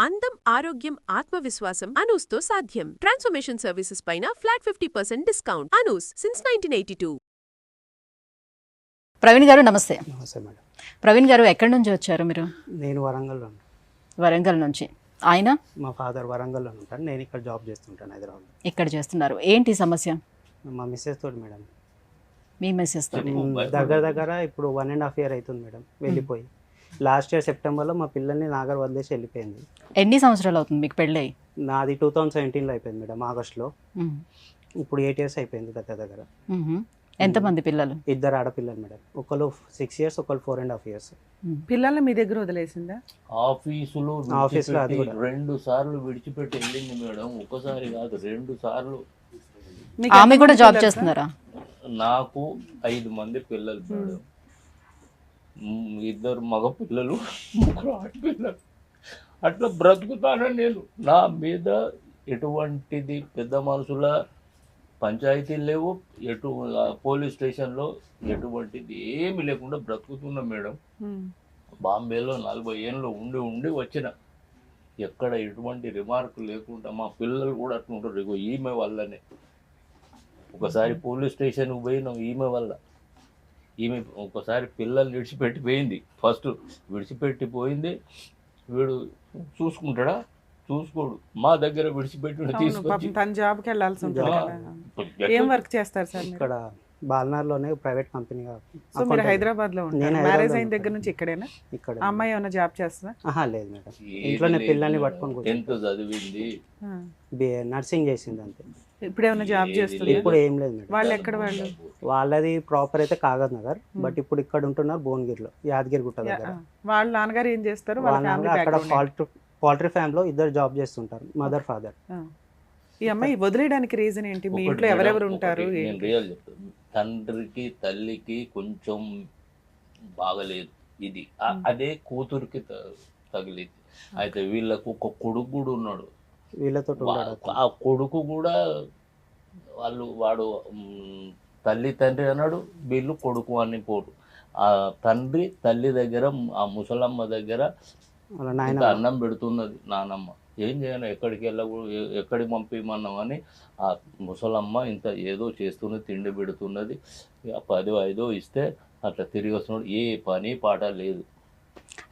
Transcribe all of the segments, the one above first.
అందం, ఆరోగ్యం, ఆత్మవిశ్వాసం అనూస్తో సాధ్యం. ట్రాన్స్ఫర్మేషన్ సర్వీసెస్ పైన flat 50% discount. Anoos since 1982. Praveen garu నమస్తే. నమస్తే మేడం. ప్రవీణ్ గారు ఎక్కడి నుంచి వచ్చారు మీరు? నేను వరంగల్లో. వరంగల్ నుంచి. ఆయన మా ఫాదర్ వరంగల్లో ఉంటాను, నేను ఇక్కడ జాబ్ చేస్తుంటాను హైదరాబాద్. ఇక్కడ చేస్తున్నారు. ఏంటి సమస్య? మా మిస్సెస్ తోటి మేడం. మీ మెసేజ్ తోటి దగ్గర ఇప్పుడు 1.5 year అవుతుంది మేడం వెళ్ళిపోయి. లాస్ట్ ఇయర్ సెప్టెంబర్లో మా పిల్లల్ని నాగర్ వదిలేసి వెళ్ళిపోయింది. ఎన్ని సంవత్సరాలు అవుతుంది మీకు పెళ్ళై? నాది 2017లో అయిపోయింది మేడం, ఆగస్టులో. ఇప్పుడు 8 years అయిపోయింది దగ్గర. ఎంతమంది పిల్లలు? 2 ఆడపిల్లలు మేడం. ఒకళ్ళు 6 years, ఒకళ్ళు 4.5 years. పిల్లల్ని మీ దగ్గర వదిలేసిందా? ఆఫీసులో 2 సార్లు విడిచిపెట్టి వెళ్ళింది మేడం. ఒకసారి కాదు, 2 సార్లు. ఆమె కూడా జాబ్ చేస్తున్నారా? నాకు 5 మంది పిల్లలు మేడం. 2 మగ పిల్లలు, 3 ఆడపిల్లలు. అట్లా బ్రతుకుతానని నేను. నా మీద ఎటువంటిది పెద్ద మనుషుల పంచాయతీలు లేవు, పోలీస్ స్టేషన్లో ఎటువంటిది ఏమి లేకుండా బ్రతుకుతున్నా మేడం. బాంబేలో 40 ఏళ్ళు ఉండి వచ్చిన. ఎక్కడ ఎటువంటి రిమార్క్ లేకుండా మా పిల్లలు కూడా అట్లా ఉంటారు. ఇగో ఈమె వల్లనే ఒకసారి పోలీస్ స్టేషన్కి పోయినాం, ఈమె వల్ల. ఈమె ఒకసారి పిల్లల్ని విడిచిపెట్టిపోయింది. ఫస్ట్ విడిచిపెట్టిపోయింది. వీడు చూసుకుంటాడా? చూసుకోడు. మా దగ్గర విడిచిపెట్టి తీసుకొచ్చి తన జాబ్కి వెళ్ళాల్సి ఉంటుంది. ఏం వర్క్ చేస్తారు సార్? ఇక్కడ బాల్నార్లోనే ప్రైవేట్ కంపెనీగా. సో మీరు హైదరాబాద్ లో ఉంటారు. మ్యారేజ్ అయిన దగ్గర నుంచి ఇక్కడేనా? ఇక్కడ. అమ్మాయి ఏమైనా జాబ్ చేస్తుందా? లేదు మేడం, ఇంట్లోనే పిల్లల్ని పట్టుకొని. ఎంత చదివింది? నర్సింగ్ చేసింది అంతే. ఇప్పుడు ఏమైనా జాబ్ చేస్తుంది? ఇప్పుడు ఏం లేదు మేడం. వాళ్ళు ఎక్కడ? వాళ్ళది ప్రాపర్ అయితే కాగజ్ నగర్, బట్ ఇప్పుడు ఇక్కడ ఉంటున్నారు భువనగిరిలో, యాదగిరి గుట్ట దగ్గర. వాళ్ళ నాన్నగారు ఏం చేస్తారు? అక్కడ పౌల్ట్రీ ఫామ్ లో 2 జాబ్ చేస్తుంటారు, మదర్ ఫాదర్. ఈ అమ్మాయి వదిలేయడానికి రీజన్ ఏంటి? మీ ఇంట్లో ఎవరెవరు ఉంటారు? నేను రియల్ చెప్తాను. తండ్రికి తల్లికి కొంచెం బాగలేదు ఇది. అదే కూతురికి తగిలింది. అయితే వీళ్ళకు ఒక కొడుకు కూడా ఉన్నాడు. వీళ్ళతో ఆ కొడుకు కూడా వాడు తల్లి తండ్రి అన్నాడు, వీళ్ళు కొడుకు అని పోడు. ఆ తండ్రి తల్లి దగ్గర, ఆ ముసలమ్మ దగ్గర అన్నం పెడుతున్నది నానమ్మ. ఏం చేయను, ఎక్కడికి పంపిమన్నాం అని ఆ ముసలమ్మ ఇంత ఏదో చేస్తున్నది, తిండి పెడుతున్నది. 10-5 ఇస్తే అట్లా తిరిగి వస్తున్నాడు. ఏ పని పాట లేదు.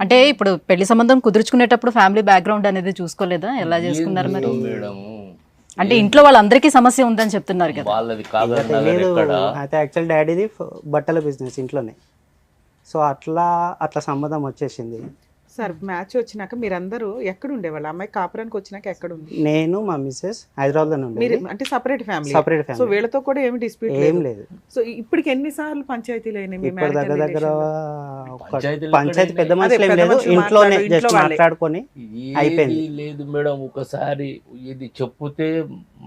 అంటే ఇప్పుడు పెళ్లి సంబంధం కుదుర్చుకునేటప్పుడు ఫ్యామిలీ బ్యాక్గ్రౌండ్ అనేది చూసుకోలేదా? ఎలా చేసుకున్నారు మరి? మేడము అంటే ఇంట్లో వాళ్ళందరికీ సమస్య ఉందని చెప్తున్నారు కదా. వాళ్ళది కాదు. అయితే యాక్చువల్ డాడీది బట్టల బిజినెస్ ఇంట్లోనే. సో అట్లా సంబంధం వచ్చేసింది. సార్ మ్యాచ్ వచ్చినాక మీరందరూ ఎక్కడ ఉండేవాళ్ళు? అమ్మాయి కాపురానికి వచ్చినాక ఎక్కడ ఉంది? నేను మా మిస్సెస్ హైదరాబాద్ లో ఉండేది. అంటే సెపరేట్ ఫ్యామిలీ. సో వీళ్ళతో కూడా ఏమి డిస్ప్యూట్ ఏం లేదు. సో ఇప్పటికి ఎన్నిసార్లు పంచాయతీలు అయినాయి? ఇప్పుడు దగ్గర పంచాయతీ పెద్ద మనుషులు ఏం లేదు, ఇంట్లోనే జస్ట్ మాట్లాడుకొని అయిపోయింది. లేదు మేడం, ఒకసారి ఇది చెప్తే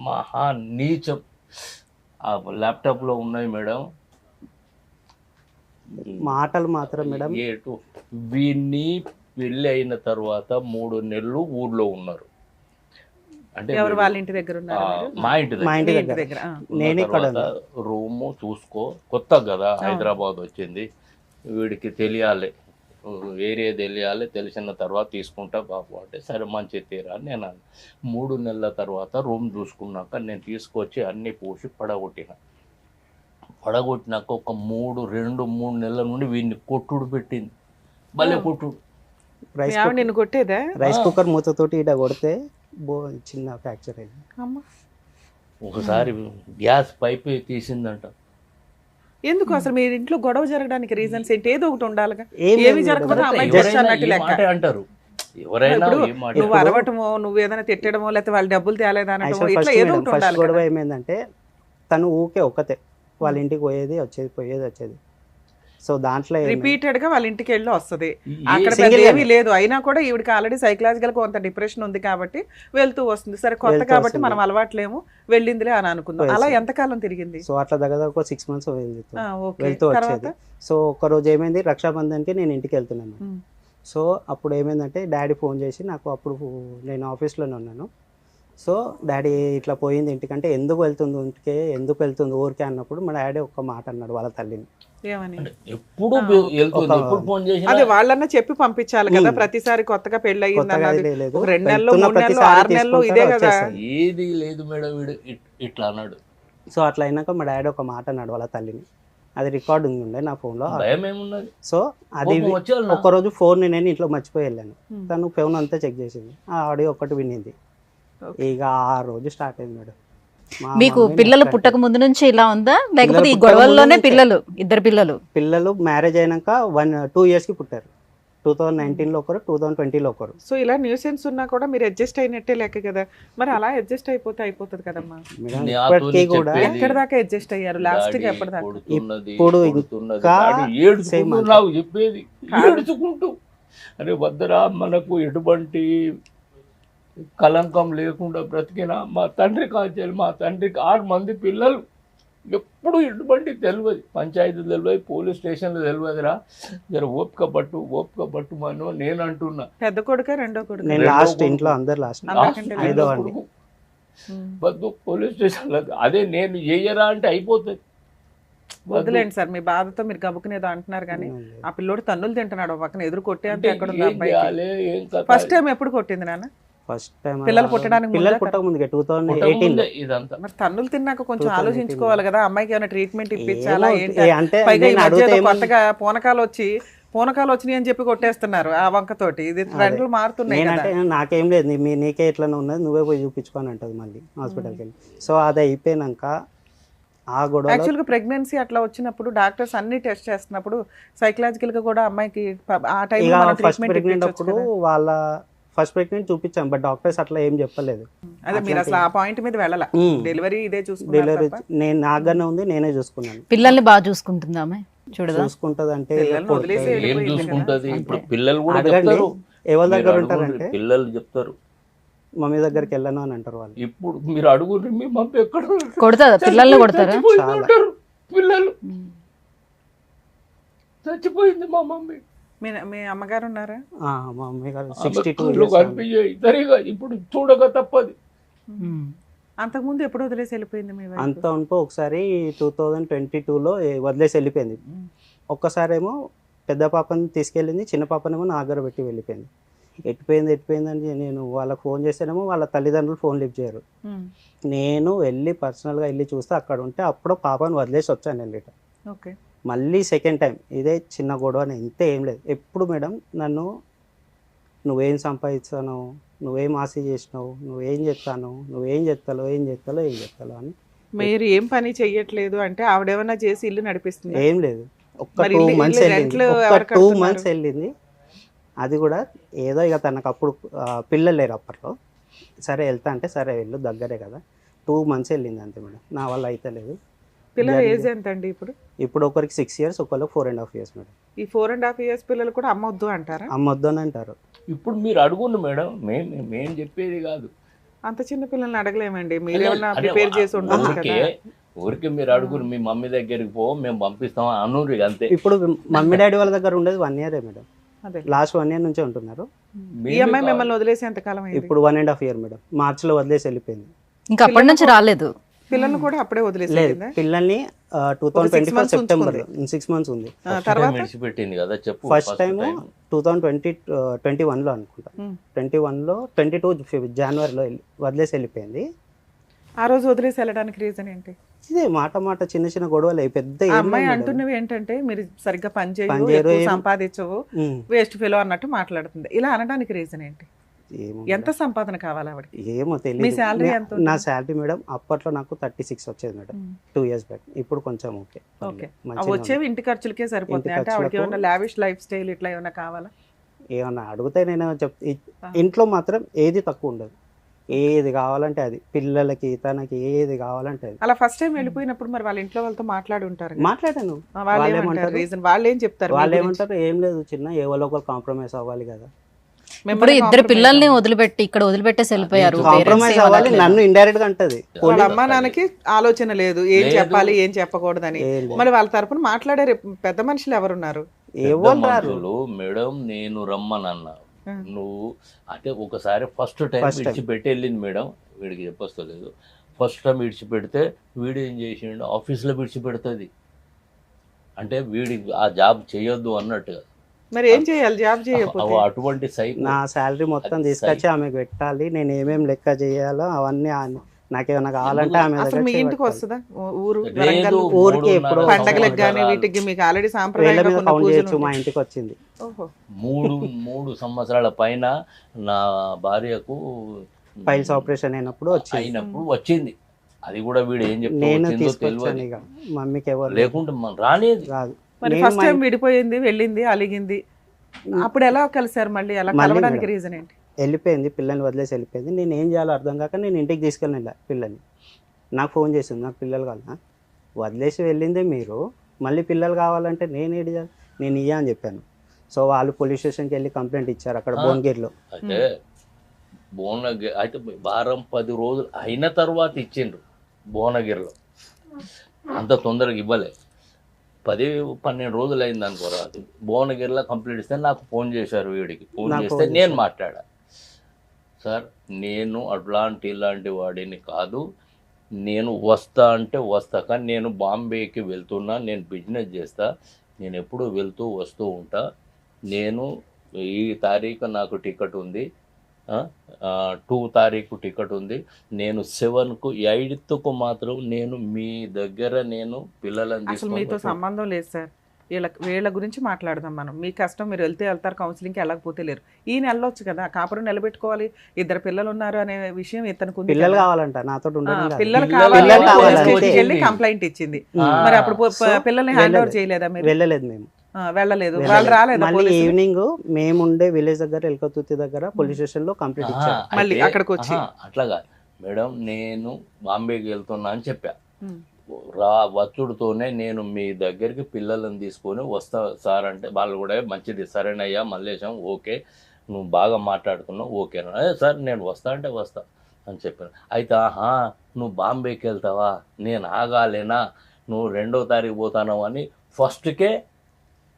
మహా నీచం. ఆ ల్యాప్టాప్ లో ఉన్నాయి మేడం మాటలు మాత్రం మేడం. వీన్ని పెళ్ళి అయిన తర్వాత 3 నెలలు ఊర్లో ఉన్నారు. అంటే వాళ్ళ ఇంటి దగ్గర ఉన్నారు? మా ఇంటి దగ్గర. నేను ఇక్కడ రూమ్ చూసుకో, కొత్త కదా హైదరాబాద్ వచ్చింది, వీడికి తెలియాలి, ఏరియా తెలియాలి, తెలిసిన తర్వాత తీసుకుంటా బాబు అంటే సరే మంచి తీరా అని నేను 3 నెలల తర్వాత రూమ్ చూసుకున్నాక నేను తీసుకొచ్చి అన్నీ పూసి పడగొట్టినాక ఒక 2-3 నెలల నుండి వీడిని కొట్టుడు పెట్టింది. భలే కొట్టుడు. రైస్ కుక్కర్ మూతతోటి ఇట కొడితే చిన్న ఫ్రాక్చర్ అయింది. ఒకసారి గ్యాస్ పైప్ తీసిందంట. ఎందుకు అసలు మీ ఇంట్లో గొడవ జరగడానికి రీజన్స్ ఏంటి? ఏదో ఒకటి ఉండాలిగా. ఏమి అంటారు ఎవరైనా. నువ్వు అరవటమో, నువ్వు ఏదైనా తిట్టడమో, లేకపోతే వాళ్ళు డబ్బులు తేలేదనటమో, ఇట్లా ఏదో ఒకటి ఉండాలి. గొడవ ఏమైందంటే తను ఊకే ఒక్కతే వాళ్ళ ఇంటికి పోయేది వచ్చేది. సో దాంట్లో రిపీటెడ్ గా వాళ్ళ ఇంటికి వెళ్ళి వస్తుంది. అక్కడ ఏమీ లేదు, అయినా కూడా ఈవిడికి ఆల్రెడీ సైకలాజికల్ కొంత డిప్రెషన్ ఉంది కాబట్టి వెళ్తూ వస్తుంది. సరే కొత్త కాబట్టి మనం అలవాట్లేము, వెళ్ళిందిలే అని అనుకుందాం. అలా ఎంతకాలం తిరిగింది? సో అట్లా దగ్గర 6 months వెళ్తూ వచ్చేది. సో ఒక రోజు ఏమైంది, రక్షాబంధన్కి నేను ఇంటికి వెళ్తున్నాను. సో అప్పుడు ఏమైందంటే డాడీ ఫోన్ చేసి నాకు, అప్పుడు నేను ఆఫీస్లోనే ఉన్నాను, సో డాడీ ఇట్లా పోయింది ఇంటికంటే ఎందుకు వెళ్తుంది ఊరికే అన్నప్పుడు మా డాడీ ఒక్క మాట అన్నాడు వాళ్ళ తల్లిని. ఏమని? ఎప్పుడు వెళ్తుంది, ఎప్పుడు ఫోన్ చేసినా అదే వాళ్ళన్నా చెప్పి పంపించాలి కదా, ప్రతిసారి కొత్తగా పెళ్లి అయ్యింది కొత్తగా అన్నది లేదు. ఒక 2 నెలలు వెళ్తున్న 3 నెలలు ప్రతిసారి 6 నెలలు ఇదే తీసుకుంటారు, కదా. వచ్చేస్తారు. ఏది లేదు మేడం, వీడు ఇట్లా అన్నాడు. సో అట్లా అయినాక మా డాడీ ఒక మాట అన్నాడు వాళ్ళ తల్లిని, అది రికార్డింగ్ ఉండే నా ఫోన్లో. భయం ఏమున్నది, సో అది కోపం వచ్చేయాలి నా. ఒక్కరోజు ఫోన్ నేను ఇంట్లో మర్చిపోయి వెళ్ళాను, తను ఫోన్ అంతా చెక్ చేసింది, ఆ ఆడియో ఒకటి వినింది. ఇక ఆ రోజు స్టార్ట్ అయింది మేడం. మా మీకు మమ్మీ పిల్లలు నాకు పుట్టక ముందు నుంచి ఇలా ఉందా, లేకపోతే ఈ పుట్టక ముందు గొడవల్లోనే నుంచే. పిల్లలు, ఇద్దరు పిల్లలు? పిల్లలు మ్యారేజ్ అయినాక 2 yearsకి పుట్టారు. 2019లో ఒకరు, 2020లో ఒకరు. సో ఇలా న్యూసెన్స్ ఉన్నా కూడా మీరు అడ్జస్ట్ అయినట్టే లెక్క కదా, మరి అలా అడ్జస్ట్ అయిపోతే అయిపోతుంది కదమ్మా. మేడం నాతోని ఇప్పటికీ కూడా చెప్పేది, ఎక్కడ దాకా అడ్జస్ట్ అయ్యారు లాస్ట్ కి డాడీ ఎప్పటిదాకా? కొడుతున్నది, ఇప్పుడు కొడుతున్నది, ఇంకా డాడీ ఏడుచుకుంటూ సేమ్ అంతే. నాకు చెప్పేది, ఏడుచుకుంటూ అరే వద్దరా మనకు ఎటువంటి కలంకం లేకుండా బ్రతికిన మా తండ్రి కాల్చాలి, మా తండ్రికి 6 మంది పిల్లలు, ఎప్పుడు ఎటువంటి తెలియదు, పంచాయతీ తెలియదు, పోలీస్ స్టేషన్లో తెలియదురా, జర ఓపిక పట్టు మనం నేను అంటున్నా. పెద్ద కొడుక రెండో కొడుకు? నేను లాస్ట్, ఇంట్లో అందరు లాస్ట్, అందరికంటే ఐదో అండి. వద్దు పోలీస్ స్టేషన్లో, అదే నేను చేయరా అంటే అయిపోతుంది. వద్దులేండి సార్, మీ బాధతో మీరు గబుకునేదో అంటున్నారు కానీ ఆ పిల్లోడు తన్నులు తింటున్నాడు ఒక పక్కన, ఎదురు కొట్టే అంత ఎక్కడ ఉంది అబ్బాయికి? ఫస్ట్ టైం ఎప్పుడు కొట్టింది నాన్న? ఫస్ట్ టైం పిల్లలు పుట్టడానికి పిల్లలు ముందా? పుట్టక ముందుగా 2018లో. ఇదంతా మరి తన్నులు తిన్నాక కొంచెం ఆలోచించుకోవాలి కదా, అమ్మాయికి ఏమైనా ట్రీట్మెంట్ ఇప్పించాలా ఏమో, ఏంటి? అంటే పైగా ఈ నేను మధ్య అడిగితే ఏదో ఏమన్నా- కొత్తగా పూనకాలు వచ్చినాయి అని చెప్పి కొట్టేస్తున్నారు ఆ వంకతోటి. ఇది ట్రెండ్లు మారుతున్నాయి కదా. నేనంటే నాకేం లేదు, నీకే ఎట్లనే ఉన్నది, నువ్వే పోయి చూపించుకొని అంటది మళ్ళీ హాస్పిటల్కి వెళ్ళి. సో అది అయిపోయినాక ఆ గొడవ యాక్చువల్గా ప్రెగ్నెన్సీ అట్లా వచ్చినప్పుడు డాక్టర్స్ అన్ని టెస్ట్ చేస్తున్నప్పుడు సైకలాజికల్ గా కూడా అమ్మాయికి ఆ ఇక టైంలో ఫస్ట్ ట్రీట్మెంట్ ప్రెగ్నెంట్ అప్పుడు వాళ్ళ ఫస్ట్ ప్రెగ్నెంట్ చూపించాం, బట్ డాక్టర్స్ అట్లా ఏం చెప్పలేదు. అదే మీరు అసలు ఆ పాయింట్ మీద వెళ్ళాల, డెలివరీ ఇదే చూసుకున్నారు డెలివరీ తప్ప? నేను నాగానే ఉంది, నేనే చూసుకున్నాను. పిల్లల్ని బాగా చూసుకుంటుందా ఆమె? చూడదా? చూసుకుంటది అంటే పిల్లల్ని వదిలేసి ఏం వెళ్ళిపోయింది కదా. చూసుకుంటది, ఇప్పుడు పిల్లలు కూడా అడగండి, చెప్తారు, ఎవరి మీరు దగ్గర అడుగుర్రి, ఉంటారంటే పిల్లలు చెప్తారు. మమ్మీ దగ్గరికి వెళ్ళను అని అంటారు వాళ్ళు. ఇప్పుడు మీరు అడుగుర్రి, మీ మమ్మీ ఎక్కడ కొడతారా? పిల్లల్ని కొడతారా? చచ్చిపోయింది అంటారు పిల్లలు. చచ్చిపోయింది మా మమ్మీ, మీ అమ్మగారు ఉన్నారా? మా మమ్మీ గారు ఆమె 62 కళ్ళు years కనిపించాయి సరిగా, ఇప్పుడు చూడక తప్పది. అంతకుముందు ఎప్పుడు వదిలేసి వెళ్ళిపోయింది మీ wife? అంత ఉంటూ ఒకసారి 2022లో వదిలేసి వెళ్ళిపోయింది. ఒక్కసారేమో పెద్ద పాపని తీసుకెళ్ళింది, చిన్న పాపనేమో నా దగ్గర పెట్టి వెళ్ళిపోయింది. ఎట్టిపోయింది నేను వాళ్ళకి ఫోన్ చేస్తేనేమో వాళ్ళ తల్లిదండ్రులు ఫోన్ లిఫ్ట్ చేయరు. నేను వెళ్ళి పర్సనల్గా వెళ్ళి చూస్తే అక్కడ ఉంటే అప్పుడు పాపని వదిలేసి వచ్చాను నేను రిటర్న్. ఓకే. మళ్ళీ సెకండ్ టైం ఇదే చిన్న గొడవ, ఇంతే, ఏం లేదు. ఎప్పుడు మేడం నన్ను నువ్వేం సంపాదించాను, నువ్వేం ఆశ చేసినావు, నువ్వేం చెప్తాను, నువ్వేం చెప్తాలో అని. మీరు ఏం పని చెయ్యట్లేదు అంటే ఆవిడేమన్నా చేసి ఇల్లు నడిపిస్తుంది? ఏం లేదు, ఒక్క మరి 2 ఇల్లు- months ఇల్లు వెళ్ళింది, రెంట్లు ఒక్క ఎవరు 2 కడుతున్నారు? months వెళ్ళింది. అది కూడా ఏదో ఇక తనకు అప్పుడు పిల్లలు లేరు అప్పట్లో, సరే వెళ్తా అంటే సరే వెళ్ళు, దగ్గరే కదా. 2 months వెళ్ళింది అంతే మేడం, నా వల్ల అయితే లేదు. పిల్లల ఏజ్ ఎంత అండి ఇప్పుడు? ఇప్పుడు ఒకరికి 6 years, ఒకరికి 4.5 years మేడం. ఈ 4.5 years పిల్లలు కూడా అమ్మొద్దు అంటారా? అమ్మొద్దు అని అంటారు. ఇప్పుడు మీరు అడుగుండు మేడం, మేం చెప్పేది కాదు. అంత చిన్న పిల్లల్ని అడగలేమండి, మీరేమన్నా అదే ప్రిపేర్ చేసి ఉండొచ్చు కదా. ఊరికే మీరు అడుగురు, మీ మమ్మీ దగ్గరికి పో, మేము పంపిస్తాం అనూరి అంతే. ఇప్పుడు మమ్మీ డాడీ వాళ్ళ దగ్గర ఉండేది 1 year మేడం, అదే లాస్ట్ 1 year నుంచే ఉంటున్నారు. ఈ అమ్మాయి మిమ్మల్ని వదిలేసి ఎంతకాలం అయింది? ఇప్పుడు 1.5 year మేడం, మార్చిలో వదిలేసి వెళ్ళిపోయింది. ఇంకా అప్పటి నుంచి రాలేదు. పిల్లల్ని కూడా అప్పుడే వదిలేసి లేదు, వెళ్ళిందా? పిల్లల్ని 2024 సెప్టెంబర్ 6 months ఉంది. తర్వాత విడిచిపెట్టింది కదా చెప్పు. ఫస్ట్ టైం 2021లో అనుకుంటా, 21లో 22 జనవరిలో వదిలేసి వెళ్ళిపోయింది. ఆ రోజు వదిలేసి వెళ్ళడానికి రీజన్ ఏంటి? ఇదే మాట చిన్న చిన్న గొడవలు పెద్ద ఆ ఏం అమ్మాయి లేదు మేడం. అంటున్నవి ఏంటంటే మీరు సరిగ్గా పని పని చేయవు, చేయరు, ఎక్కువ ఏం- సంపాదించవు, వేస్ట్ ఫెలో అన్నట్టు మాట్లాడుతుంది. ఇలా అనడానికి రీజన్ ఏంటి? ఏమో ఎంత సంపాదన కావాలి ఆవిడకి? ఏమో మీ తెలియదు. salary ఎంత ఉంటుంది? నా శాలరీ మేడం అప్పట్లో నాకు 36 వచ్చేది మేడం, 2 years బ్యాక్. ఇప్పుడు కొంచెం ఓకే, ఓకే. మంచిగా వచ్చేవి ఇంటి ఖర్చులకే సరిపోతుంది. అంటే ఆవిడకి ఏమైనా లావిష్ లైఫ్ స్టైల్ ఇట్లా ఏమైనా కావాలా? ఏమన్నా అడిగితే నేను ఇంట్లో మాత్రం ఏది తక్కువ ఉండదు, ఏది కావాలంటే అది, పిల్లలకి తనకి ఏది కావాలంటే అది. అలా ఫస్ట్ టైం వెళ్ళిపోయినప్పుడు మరి వాళ్ళ ఇంట్లో వాళ్ళతో మాట్లాడి ఉంటారు కదా. మాట్లాడాను, వాళ్ళు వాళ్ళు ఏమంటారు ఏమంటారు రీజన్? వాళ్ళు ఏం చెప్తారు మీ వాళ్ళు గురించి? ఏమంటారు, ఏం లేదు చిన్న ఎవరో ఒకరు కాంప్రమైజ్ అవ్వాలి కదా. ఇప్పుడు మిమ్మల్ని ఇద్దరు compromise పిల్లల్ని వదిలిపెట్టి ఇక్కడ వదిలిపెట్టేసి వెళ్ళిపోయారు. కాంప్రమైజ్ అవ్వాలి, నన్ను ఇండైరెక్ట్ గా అంటది. వాళ్ళ అమ్మా నాన్నకి ఆలోచన లేదు ఏం చెప్పాలి ఏం చెప్పకూడదని. ఏం లేదు. మరి వాళ్ళ తరపున మాట్లాడే పెద్ద మనుషులు ఎవరున్నారు? ఎవరు రారు. మనుషులు మేడం, నేను రమ్మనన్నా నువ్వు అంటే ఒకసారి ఫస్ట్ టైం First time. విడిచిపెట్టి వెళ్ళింది మేడం, వీడికి చెప్పొస్తలేదు. ఫస్ట్ టైం విడిచిపెడితే వీడు ఏం చేసిండు, ఆఫీస్లో విడిచిపెడుతుంది అంటే వీడి ఆ జాబ్ చేయొద్దు అన్నట్టుగా. మరి ఏం చేయాలి జాబ్ చేయకపోతే? అటువంటి సైకో. నా శాలరీ మొత్తం అది తీసుకొచ్చి ఆమెకు పెట్టాలి, నేను ఏమేమి లెక్క చేయాలో అవన్నీ నాకేమైనా కావాలంటే ఆమె అసలు దగ్గర మీ ఇంటికి చేయబట్టాలి. వస్తుందా ఊరు లేదు, వరంగల్ ఊరికి 3.5 ఎప్పుడో పండగలకు కానీ సంవత్సరాలు. వీటికి మీకు ఆల్రెడీ వేళ్ళ సాంప్రదాయంగా మీద కొన్ని కౌంట్ పూజలు చేయొచ్చు, మా ఉంటాయి. ఇంటికి వచ్చింది. ఓహో. మూడు సంవత్సరాల పైన నా భార్యకు ఫైల్స్ ఆపరేషన్ అయినప్పుడు వచ్చింది. వచ్చింది. అది కూడా వీడు ఏం చెప్తూ నేను వచ్చిందో తీసుకొచ్చాను తెలియదు. ఇక మమ్మీకి ఎవరు లేకుంటే రానేది. రాదు. మరి నేను ఫస్ట్ మా టైం విడిపోయింది, వెళ్ళింది, అలిగింది. అప్పుడు ఎలా కలిసారు మళ్ళీ? అలా మళ్ళీ కలవడానికి మేడం. రీజన్ ఏంటి? వెళ్ళిపోయింది, పిల్లల్ని వదిలేసి వెళ్ళిపోయింది. నేను ఏం చేయాలో అర్థం కాక నేను ఇంటికి తీసుకెళ్ళిన పిల్లల్ని. నాకు ఫోన్ చేసింది, నాకు పిల్లలు కావాలా, వదిలేసి వెళ్ళిందే మీరు, మళ్ళీ పిల్లలు కావాలంటే నేను ఏది చేయాలి, నేను ఇయ్యా అని చెప్పాను. సో వాళ్ళు పోలీస్ స్టేషన్కి వెళ్ళి కంప్లైంట్ ఇచ్చారు అక్కడ భువనగిరిలో. అయితే భువనగిరి అయితే వారం 10 రోజులు అయిన తర్వాత ఇచ్చిండ్రు భువనగిరిలో. అంత తొందరగా ఇవ్వలే. 10-12 రోజులు అయింది అనుకో రాదు. భువనగిరిలో కంప్లీట్ ఇస్తే నాకు ఫోన్ చేశారు, వీడికి ఫోన్ నాకు చేస్తే ఫోన్ నేను చేశారు. మాట్లాడా. సార్ నేను ఇలాంటి వాడిని కాదు, నేను వస్తా అంటే వస్తా, కానీ నేను బాంబేకి వెళ్తున్నా, నేను బిజినెస్ చేస్తా, నేను ఎప్పుడు వెళ్తూ వస్తూ ఉంటా, నేను ఈ తారీఖు నాకు టికెట్ ఉంది, 2 తారీఖు టికెట్ ఉంది, నేను 7కు 8కు మాత్రం నేను మీ దగ్గర నేను పిల్లలని అసలు మీతో తీసుకొని సంబంధం లేదు సార్. వీళ్ళ గురించి మాట్లాడదాం మనం. మీ కష్టం, మీరు వెళ్తారు కౌన్సిలింగ్కి, వెళ్ళకపోతే లేరు. ఈయన వెళ్ళొచ్చు కదా, కాపురం నిలబెట్టుకోవాలి, 2 పిల్లలు ఉన్నారు అనే విషయం ఇతనికి ఉంది పిల్లలు కదా. కావాలంట, నాతో ఉండడం కాదు. పిల్లలు పిల్లలు కావాలి, కావాలి పోలీస్ అంతే. స్టేషన్కి వెళ్ళి కంప్లైంట్ ఇచ్చింది. మరి అప్పుడు సో పిల్లల్ని హ్యాండ్ ఓవర్ వెళ్ళలేదు. చేయలేదా మీరు? వెళ్ళలేదు మేము. వెళ్ళలేదు, వాళ్ళు రాలేదా మళ్ళీ పోలీసులు? ఈవినింగ్ మేము ఉండే విలేజ్ దగ్గర ఎల్కతుర్తి దగ్గర పోలీస్ స్టేషన్ లో కంప్లీట్ ఇచ్చారు. మళ్ళీ అయితే, అక్కడికి వచ్చి? అట్లాగా మేడం, నేను బాంబేకి వెళ్తున్నా అని చెప్పా. ఉమ్. వచ్చుడుతోనే నేను మీ దగ్గరికి పిల్లలను తీసుకొని వస్తా సార్ అంటే వాళ్ళు కూడా మంచిది, సరేనయ్యా మల్లేశం, ఓకే నువ్వు బాగా మాట్లాడుతున్నావు, ఓకేనా, సార్ నేను వస్తా అంటే వస్తా అని చెప్పాను. అయితే నువ్వు బాంబేకి వెళ్తావా, నేను ఆగాలేనా, నువ్వు 2వ తారీఖు పోతాను అని ఫస్ట్కే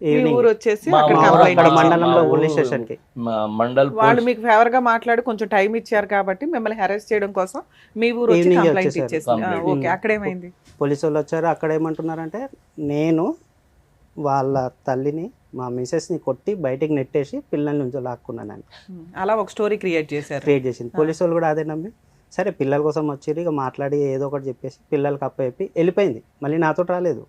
మీ ఈవినింగ్ ఊరు వచ్చేసి మా అక్కడ ఊరు కంప్లైంట్ అక్కడ మా- ఇచ్చింది. మండలంలో మా పోలీస్ ఊరు స్టేషన్ కి మండల్ వాళ్ళు మీకు ఫేవర్ గా మాట్లాడి కొంచెం టైం ఇచ్చారు కాబట్టి మిమ్మల్ని హెరాస్ చేయడం కోసం మీ ఊరు వచ్చి ఈవినింగ్ కంప్లైంట్ వచ్చేసారు. ఇచ్చేసింది. కంప్లైంట్. ఓకే, అక్కడేమైంది? పోలీసు వాళ్ళు వచ్చారు. అక్కడ ఏమంటున్నారంటే నేను వాళ్ళ తల్లిని మా మిసెస్ని కొట్టి బయటికి నెట్టేసి పిల్లల నుంచి లాక్కున్నానని అలా ఒక స్టోరీ క్రియేట్ చేశారు. క్రియేట్ చేసింది. పోలీసు వాళ్ళు కూడా అదే నమ్మి సరే పిల్లల కోసం వచ్చి ఇక మాట్లాడి ఏదో ఒకటి చెప్పేసి పిల్లలకి అప్పచెప్పి వెళ్ళిపోయింది. మళ్ళీ నాతో రాలేదు,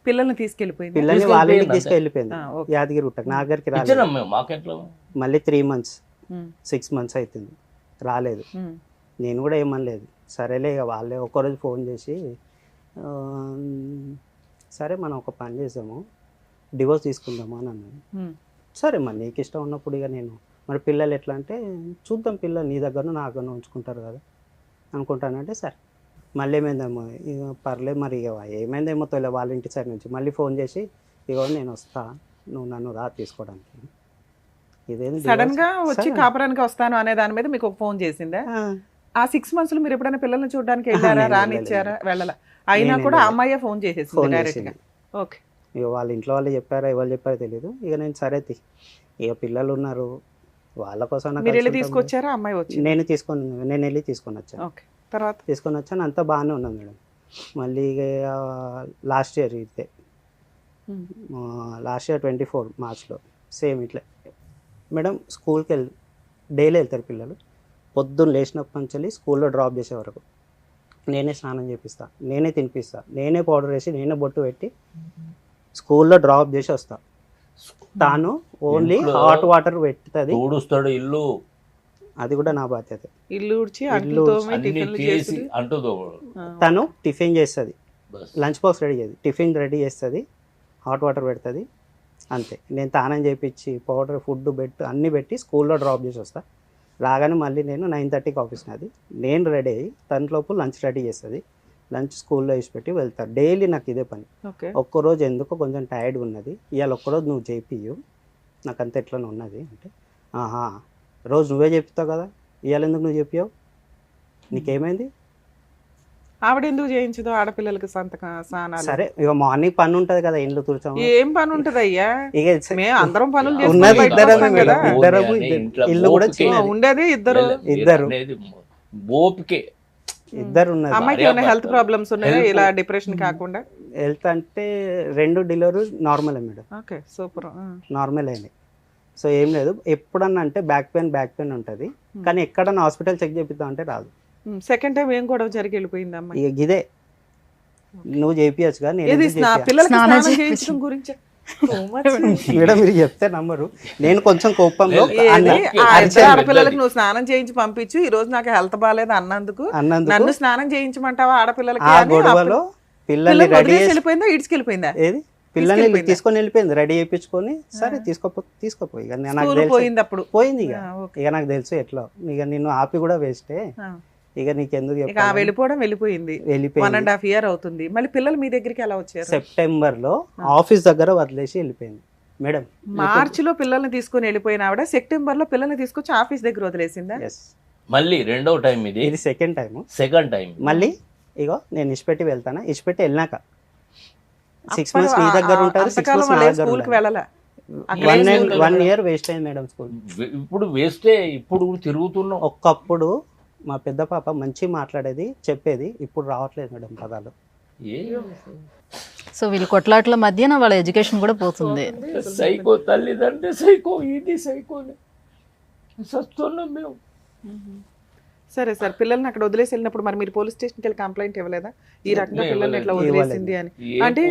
పిల్లల్ని తీసుకెళ్ళిపోయింది. పిల్లల్ని వాళ్ళ తీసుకెళ్ళిపోయింది ఇంటికి తీసుకెళ్ళిపోయింది. ఓకే. యాదగిరి గుట్టకు నా దగ్గరికి రాలేదు. ఇచ్చినాం మేము మాకెట్లో. మళ్ళీ 3 months ఉమ్, 6 months అవుతుంది రాలేదు. ఉమ్, నేను కూడా ఏమనలేదు, సరేలే ఇక వాళ్ళే ఒక్కరోజు ఫోన్ చేసి "ఆ, సరే మనం ఒక పని చేసాము, డివోర్స్ తీసుకుందాము అని అన్నాను. ఉమ్. సరే మరి నీకు ఇష్టం ఉన్నప్పుడు ఇక నేను మరి పిల్లలు ఎట్లా అంటే చూద్దాం, పిల్లలు నీ దగ్గర నా దగ్గర ఉంచుకుంటారు కదా అనుకుంటానంటే సరే మళ్ళీ ఏమైందేమో ఇక పర్లేదు మరి ఇక ఏమైందేమో తొలే వాళ్ళ ఇంటి సైడ్ నుంచి మళ్ళీ ఫోన్ చేసి ఇగో నేను వస్తా, నువ్వు నన్ను రా తీసుకోవడానికి. ఇదేంటి సడన్ గా వచ్చి సరే. కాపురానికి వస్తాను అనే దాని మీద మీకు ఒక ఫోన్ చేసిందా? ఆ 6 months లో మీరు ఎప్పుడైనా పిల్లల్ని చూడడానికి వెళ్ళారా, నేను రానిచ్చారా? వెళ్ళాల. అయినా నేను కూడా వెళ్ళలేదు. అమ్మాయి ఫోన్ చేసేసింది ఫోన్ డైరెక్ట్ గా. చేసింది. ఓకే. ఇక వాళ్ళ ఇంట్లో వాళ్ళు చెప్పారో ఎవరు చెప్పారో తెలియదు. ఇక నేను సరే ఇక పిల్లలు ఉన్నారు వాళ్ళ కోసం నాకు మీరు వెళ్ళి కలిసి ఉంటాం. తీసుకొచ్చారా, అమ్మాయి వచ్చి? నేను వెళ్ళి తీసుకొని వచ్చాను. ఓకే. తర్వాత తీసుకొని వచ్చాను, అంతా బాగానే ఉన్నది మేడం. మళ్ళీ ఇక లాస్ట్ ఇయర్ ఇదే లాస్ట్ ఇయర్ 24 మార్చ్లో సేమ్ ఇట్లా మేడం స్కూల్కి డైలీ వెళ్తారు పిల్లలు. పొద్దున్న లేచినప్పటి నుంచి స్కూల్లో డ్రాప్ చేసే వరకు నేనే స్నానం చేపిస్తా, నేనే తినిపిస్తా, నేనే పౌడర్ వేసి నేనే బొట్టు పెట్టి స్కూల్లో డ్రాప్ చేసి వస్తా. తాను ఓన్లీ ఇంట్లో హాట్ వాటర్ పెట్టుతుంది, తోడుస్తాడు ఇల్లు, అది కూడా నా బాధ్యత. ఇల్లు ఉడిచి అంట్లు ఇల్లు తోమి అన్ని టిఫిన్లు చేసి చేసి అంటూ తోడు. తను టిఫిన్ చేస్తుంది, బస్. లంచ్ బాక్స్ రెడీ చేస్తుంది, టిఫిన్ రెడీ చేస్తుంది, హాట్ వాటర్ పెడుతుంది, అంతే. నేను తానం చేయించి పౌడర్ ఫుడ్ అన్నీ పెట్టి స్కూల్లో డ్రాప్ చేసి వస్తా. రాగానే మళ్ళీ నేను 9:30కి ఆఫీస్ నాది, నేను రెడీ అయ్యి తన లోపు లంచ్ రెడీ చేస్తుంది, లంచ్ స్కూల్లో వేసి పెట్టి వెళ్తాను. డైలీ నాకు ఇదే పని. ఓకే. ఒక్కరోజు ఎందుకో కొంచెం టైర్డ్గా ఉన్నది, ఇవాళ ఒక్కరోజు నువ్వు చేపియు, నాకు అంత ఎట్లనే ఉన్నది అంటే రోజు నువ్వే చెప్తావు కదా, ఇవాళ ఎందుకు నువ్వు చెప్పావు, నీకేమైంది ఆవిడ ఎందుకు చేయించదు ఆడపిల్లలకి స్నానాలు? సరే ఇక మార్నింగ్ పని ఉంటది కదా, ఇంట్లో తుడచాము. ఏం పని ఉంటది అయ్యా? ఇక మేము అందరం పనులు ఉన్నది చేసుకుని బయటకు ఇద్దరమే వస్తాం మేడం, కదా. ఇద్దరము ఇంట్లో ఇల్లు కూడా ఓపికే. చిన్నది. ఉండేది ఇద్దరు. ఇద్దరు. అనేది ఓపికే. ఇద్దరు ఉన్నది. అమ్మాయికి ఏమైనా హెల్త్ ప్రాబ్లమ్స్ ఉన్నాయా ఇలా డిప్రెషన్ కాకుండా? హెల్త్ అంటే 2 డెలివరీ నార్మలే మేడం, ఓకే సూపర్. నార్మల్ అయింది. సో ఏం లేదు, ఎప్పుడన్నా అంటే బ్యాక్ పెయిన్ ఉంటుంది, కానీ ఎక్కడన్నా హాస్పిటల్ చెక్ చేపిద్దాం అంటే రాదు. సెకండ్ టైం ఏం గొడవ జరిగి వెళ్ళిపోయింది అమ్మాయి? ఇక ఇదే నువ్వు చేపియచ్చుగా, నేను ఇది ఎందుకు చేపియా? పిల్లలకి స్నానం స్నానం చేయించు. చేయించడం గురించి మేడం మీరు చెప్తే నమ్మరు, నేను కొంచెం కోపంలో ఏది? ఆ అరిచాను. ఇద్దరు ఆడపిల్లలకి నువ్వు స్నానం చేయించి పంపించు, ఈ రోజు నాకు హెల్త్ బాగాలేదు అన్నందుకు నన్ను స్నానం చేయించమంటావా ఆడపిల్లలకి? ఆ అని గొడవలో పిల్లల్ని పిల్లలు రెడీ వదిలేసి చేసి వెళ్ళిపోయిందా ఇడ్చుకెళ్ళిపోయిందా? ఏది పిల్లల్ని తీసుకొని వెళ్ళిపోయింది, రెడీ చేయించుకొని. సరే తీసుకోపోయి ఇక నాకు స్కూల్ తెలుసు పోయింది అప్పుడు. పోయింది ఇక. ఆ, ఓకే. ఇక నాకు తెలుసు ఎట్లా, ఇక నిన్ను ఆపి కూడా వేస్టే. ఆ. ఇక నీకెందుకు ఇక ఆ వెళ్ళిపోవడం వెళ్ళిపోయింది. వెళ్ళిపోయింది. 1.5 year అవుతుంది. మళ్ళీ పిల్లలు మీ దగ్గరికి ఎలా వచ్చారు? సెప్టెంబర్ లో ఆఫీస్ దగ్గర వదిలేసి వెళ్ళిపోయింది మేడం. మార్చిలో పిల్లల్ని తీసుకొని వెళ్ళిపోయిన ఆవిడ సెప్టెంబర్ లో పిల్లల్ని తీసుకొచ్చి ఆఫీస్ దగ్గర వదిలేసిందా? ఎస్, మళ్ళీ రెండో టైం ఇది. ఇది సెకండ్ టైం. సెకండ్ టైం మళ్ళీ ఇగో నేను ఇచ్చిపెట్టి వెళ్తానా, ఇచ్చిపెట్టి వెళ్ళినాక 6 months నీ దగ్గర ఉంటారు, 6 months నా దగ్గర స్కూల్ కి వెళ్ళాలా? 1 year వేస్ట్ అయింది మేడం స్కూల్. ఇప్పుడు వేస్తే ఇప్పుడు తిరుగుతున్నాం. ఒక్కప్పుడు మా పెద్ద పాప మంచి మాట్లాడేది, చెప్పేది, ఇప్పుడు రావట్లేదు మేడం పదాలు. సో వీళ్ళు కొట్లాట్ల మధ్యన వాళ్ళ ఎడ్యుకేషన్ కూడా పోతుంది. సైకో తల్లిదండ్రి సైకో, ఇది సైకోనే సస్తున్నాం మేము. సరే సార్, పిల్లల్ని అక్కడ వదిలేసి వెళ్ళినప్పుడు మరి మీరు పోలీస్ స్టేషన్కి వెళ్ళి కంప్లైంట్ ఇవ్వలేదా ఈ రకంగా మేము పిల్లల్ని ఇట్లా ఇవ్వలేదు. వదిలేసింది అని? అంటే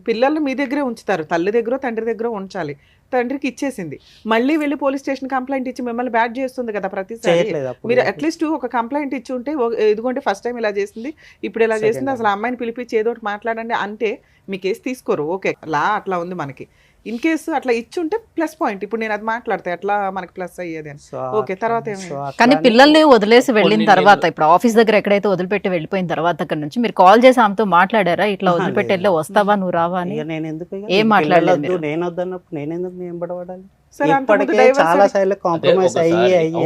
పిల్లల్ని మీ దగ్గరే ఉంచుతారు, తల్లి దగ్గర తండ్రి దగ్గర ఉంచాలి. తండ్రికి ఇచ్చేసింది, మళ్ళీ వెళ్ళి పోలీస్ స్టేషన్ కంప్లైంట్ ఇచ్చి మిమ్మల్ని బ్యాడ్ చేస్తుంది కదా ప్రతిసారి. చేయట్లేదు అప్పుడు. మీరు అట్లీస్ట్ ఒక కంప్లైంట్ ఇచ్చి ఉంటే ఇదిగోండి ఫస్ట్ టైం ఇలా చేసింది, ఇప్పుడు ఇలా చేసింది, అసలు ఆ అమ్మాయిని పిలిపించి ఏదో ఒకటి మాట్లాడండి అంటే మీ కేసు తీసుకోరు. ఓకే, లా అట్లా ఉంది మనకి. ఇన్ కేసు అట్లా ఇచ్చుంటే ప్లస్ పాయింట్. ఇప్పుడు నేను అది మాట్లాడితే ఎట్లా మనకి ప్లస్ అయ్యేది అని. ఓకే, తర్వాత ఏమైంది? కానీ పిల్లల్ని వదిలేసి వెళ్ళిన తర్వాత, ఇప్పుడు ఆఫీస్ దగ్గర ఎక్కడైతే వదిలిపెట్టి వెళ్ళిపోయిన తర్వాత అక్కడ నుంచి మీరు కాల్ చేసి ఆమెతో మాట్లాడారా? ఇట్లా వదిలిపెట్టి వెళ్ళి వస్తావా నువ్వు రావా అని? ఇక నేను ఎందుకు ఇక ఏం మాట్లాడలేదు పిల్లలు వద్దు, నేను వద్దన్నప్పుడు నేను ఎందుకు నేను పడబడాలి? సరే, అంతకుముందు ఇప్పటికే divorce చాలా సార్లు కాంప్రమైజ్ అయ్యి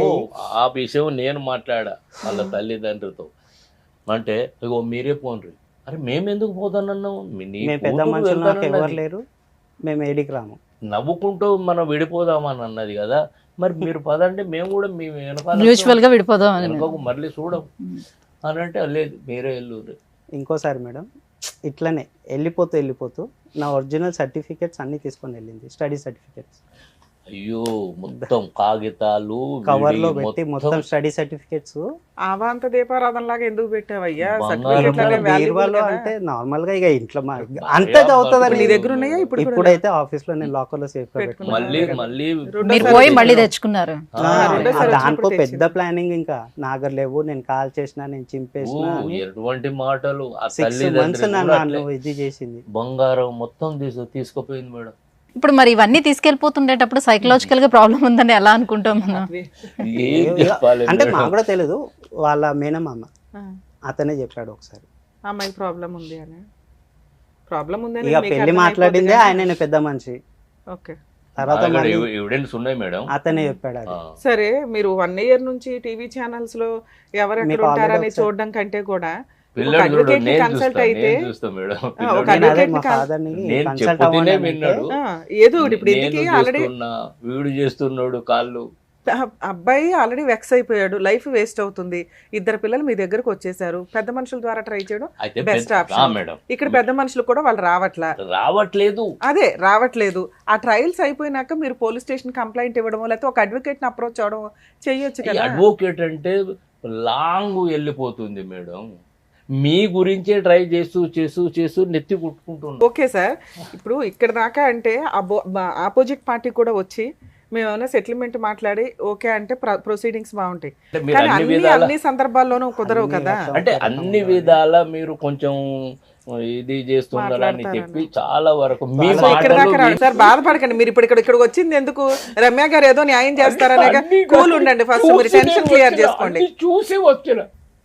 ఆ విషయం నేను మాట్లాడా వాళ్ళ తల్లిదండ్రులతో. అంటే ఇగో మీరే పోన్రి. అరే మేము ఎందుకు పోతానన్నావు? మేము పెద్ద మనుషులు, నాకు ఎవరు లేరు, మేము ఏడికి రాము. నవ్వుకుంటూ మనం విడిపోదామని అన్నది కదా. మరి మీరు పదంటే మేము కూడా మీ మ్యూచువల్ గా విడిపోదాం అని. వెనకకు మళ్ళీ చూడం అని అంటే లేదు మీరే వెళ్ళు. ఇంకోసారి మేడం ఇట్లనే వెళ్ళిపోతూ నా ఒరిజినల్ సర్టిఫికేట్స్ అన్ని తీసుకొని వెళ్ళింది, స్టడీ సర్టిఫికేట్స్. అయ్యో మొత్తం కాగితాలు కవర్ లో పెట్టి మొత్తం స్టడీ సర్టిఫికేట్స్. అవాంత దీపారాధన లాగా ఎందుకు పెట్టావయ్యా? బంగారం బీరువాలో అంటే నార్మల్ గా ఇక ఇంట్లో అంతే అవుతుంది. నీ దగ్గర ఉన్నాయా ఇప్పుడు? ఇప్పుడైతే ఆఫీస్ లో నేను లాకర్ లో సేఫ్ గా పెట్టుకున్నాను. మళ్ళీ మీరు పోయి మళ్ళీ తెచ్చుకున్నారు. దానికో పెద్ద ప్లానింగ్, ఇంకా నాగర్ లేవు, నేను కాల్ చేసిన, నేను చింపేసిన అని ఎటువంటి మాటలు. ఆ 6 months నన్ను ఇది చేసింది. బంగారం మొత్తం తీసుకుపోయింది మేడం. ఇప్పుడు మరి ఇవన్నీ తీసుకెళ్లిపోతుండేటప్పుడు సైకలాజికల్ గా ప్రాబ్లం ఉందని ఎలా అనుకుంటాం మనం? ఏం చెప్పాలి అంటే మేడం? మాకు కూడా తెలియదు, వాళ్ళ మేనమామ అతనే చెప్పాడు ఒకసారి. అమ్మాయికి ప్రాబ్లం ఉంది అని. ప్రాబ్లం ఉంది అని ఇక మీకు పెళ్లి అర్థమైపోతుంది మాట్లాడిందే కదా? ఆయన పెద్ద మనిషి. ఓకే, తర్వాత అక్కడ మళ్ళీ ఎవిడెన్స్ ఉన్నాయి మేడం. అతనే చెప్పాడు అది. సరే, మీరు 1 year నుంచి టీవీ ఛానల్స్ లో ఎవరెక్కడ మీకు ఉంటారని already చూడడం కంటే కూడా పిల్లడు చూడు, advocate ని నేను consult చూస్తా, అయితే, నేను చూస్తా మేడం. ఒక పిల్లడు నేను అదే advocate మా ని కాల్- ఫాదర్ ని నేను కన్సల్ట్ చెప్పుతూనే అవ్వాలంటే విన్నాడు. ఏదో ఒకటి ఇప్పుడు నేను ఇంటికి ఆల్రెడీ చేస్తున్నా, వీడు చేస్తున్నాడు కాళ్ళు. అబ్బాయి ఆల్రెడీ వెక్స్ అయిపోయాడు, లైఫ్ వేస్ట్ అవుతుంది. 2 పిల్లలు మీ దగ్గరకు వచ్చేసారు, పెద్ద మనుషుల ద్వారా ట్రై చేయడం అయితే బెస్ట్ రా ఆప్షన్. మేడం, ఇక్కడ పెద్ద మనుషులు కూడా వాళ్ళు రావట్లేదు. అదే రావట్లేదు. ఆ ట్రయల్స్ అయిపోయినాక మీరు పోలీస్ స్టేషన్ కంప్లైంట్ ఇవ్వడమో లేకపోతే ఒక అడ్వకేట్ ని అప్రోచ్ అవడం చేయొచ్చు కదా. అడ్వకేట్ అంటే లాంగ్ వెళ్ళిపోతుంది మేడం. మీ గురించే ట్రై చేస్తూ నెత్తి కుట్టుకుంటున్నాం. ఓకే సార్, ఇప్పుడు ఇక్కడ దాకా అంటే ఆపోజిట్ పార్టీ కూడా వచ్చి మేము ఏమైనా సెటిల్మెంట్ మాట్లాడి ఓకే అంటే ప్రొసీడింగ్స్ బాగుంటాయి. అంటే మీరు కానీ అన్ని విధాల అన్ని సందర్భాల్లోనూ కుదరవు కదా. అంటే అన్ని విధాల మీరు కొంచెం ఇది చేస్తున్నారని చెప్పి చాలా వరకు మీ సో ఇక్కడ దాకా మాటలు రాదు సార్, బాధపడకండి. మీరు ఇప్పుడు ఇక్కడికి వచ్చింది ఎందుకు? రమ్య గారు ఏదో న్యాయం చేస్తారనే కూల్ ఉండండి. ఫస్ట్ మీరు టెన్షన్ క్లియర్ చేసుకోండి. చూసి వచ్చిన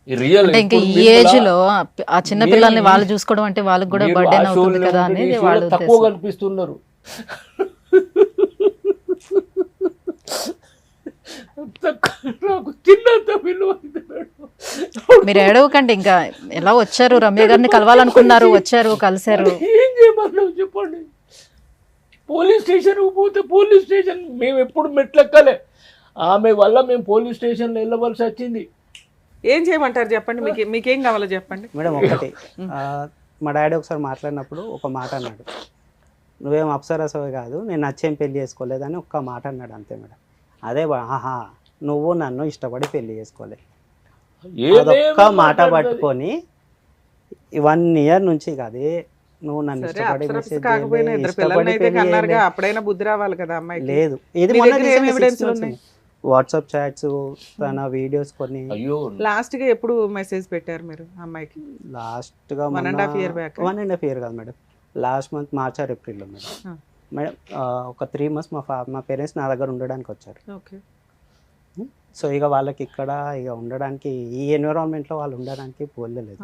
రియల్ అంటే ఇంకా ఈ ఏజ్ లో ఆ చిన్న పిల్లల్ని వాళ్ళు చూసుకోవడం అంటే వాళ్ళకి కూడా బర్డెన్ అవుతుంది కదా అనేది వాళ్ళు తక్కువ కనిపిస్తున్నారు. నాకు చిన్నంత విలువ మీరు ఏడవకండి, ఇంకా ఎలా వచ్చారు, రమ్య గారిని కలవాలనుకున్నారు, వచ్చారు, కలిశారు. ఏం చేయమన్నావు చెప్పండి. పోలీస్ స్టేషన్కి పోతే పోలీస్ స్టేషన్ మేము ఎప్పుడు మెట్లెక్కలే, ఆమె వల్ల మేము పోలీస్ స్టేషన్లో వెళ్ళవలసి వచ్చింది. ఏం చేయమంటారు చెప్పండి, మీకేం కావాలో చెప్పండి. మేడం ఒకటి మా డాడీ ఒకసారి మాట్లాడినప్పుడు ఒక మాట అన్నాడు, నువ్వేం అప్సరసవి కాదు, నేను నచ్చేం పెళ్లి చేసుకోలేదని ఒక్క మాట అన్నాడు అంతే మేడం. అదే ఆహా నువ్వు నన్ను ఇష్టపడి పెళ్లి చేసుకోలేదు, అదొక్క మాట పట్టుకొని 1 year నుంచి కాదే నువ్వు నన్ను ఇష్టపడి మెసేజ్ కాకపోయినా ఇద్దరు పిల్లల్ని అయితే కన్నారుగా, అప్పుడైనా బుద్ధి రావాలి కదా అమ్మాయి. లేదు, ఇది మొన్న వాట్సాప్ చాట్స్, తన వీడియోస్ కొన్ని. లాస్ట్ గా ఎప్పుడు మెసేజ్ పెట్టారు మీరు అమ్మాయికి? లాస్ట్ గా 1.5 year back. 1.5 year కాదు madam, last month March are ఏప్రిల్లో మేడం. మేడం ఒక 3 months మా పేరెంట్స్ నా దగ్గర ఉండడానికి వచ్చారు. సో ఇక వాళ్ళకి ఇక్కడ ఇక ఉండడానికి ఈ ఎన్విరాన్మెంట్లో వాళ్ళు ఉండడానికి పోలేదు.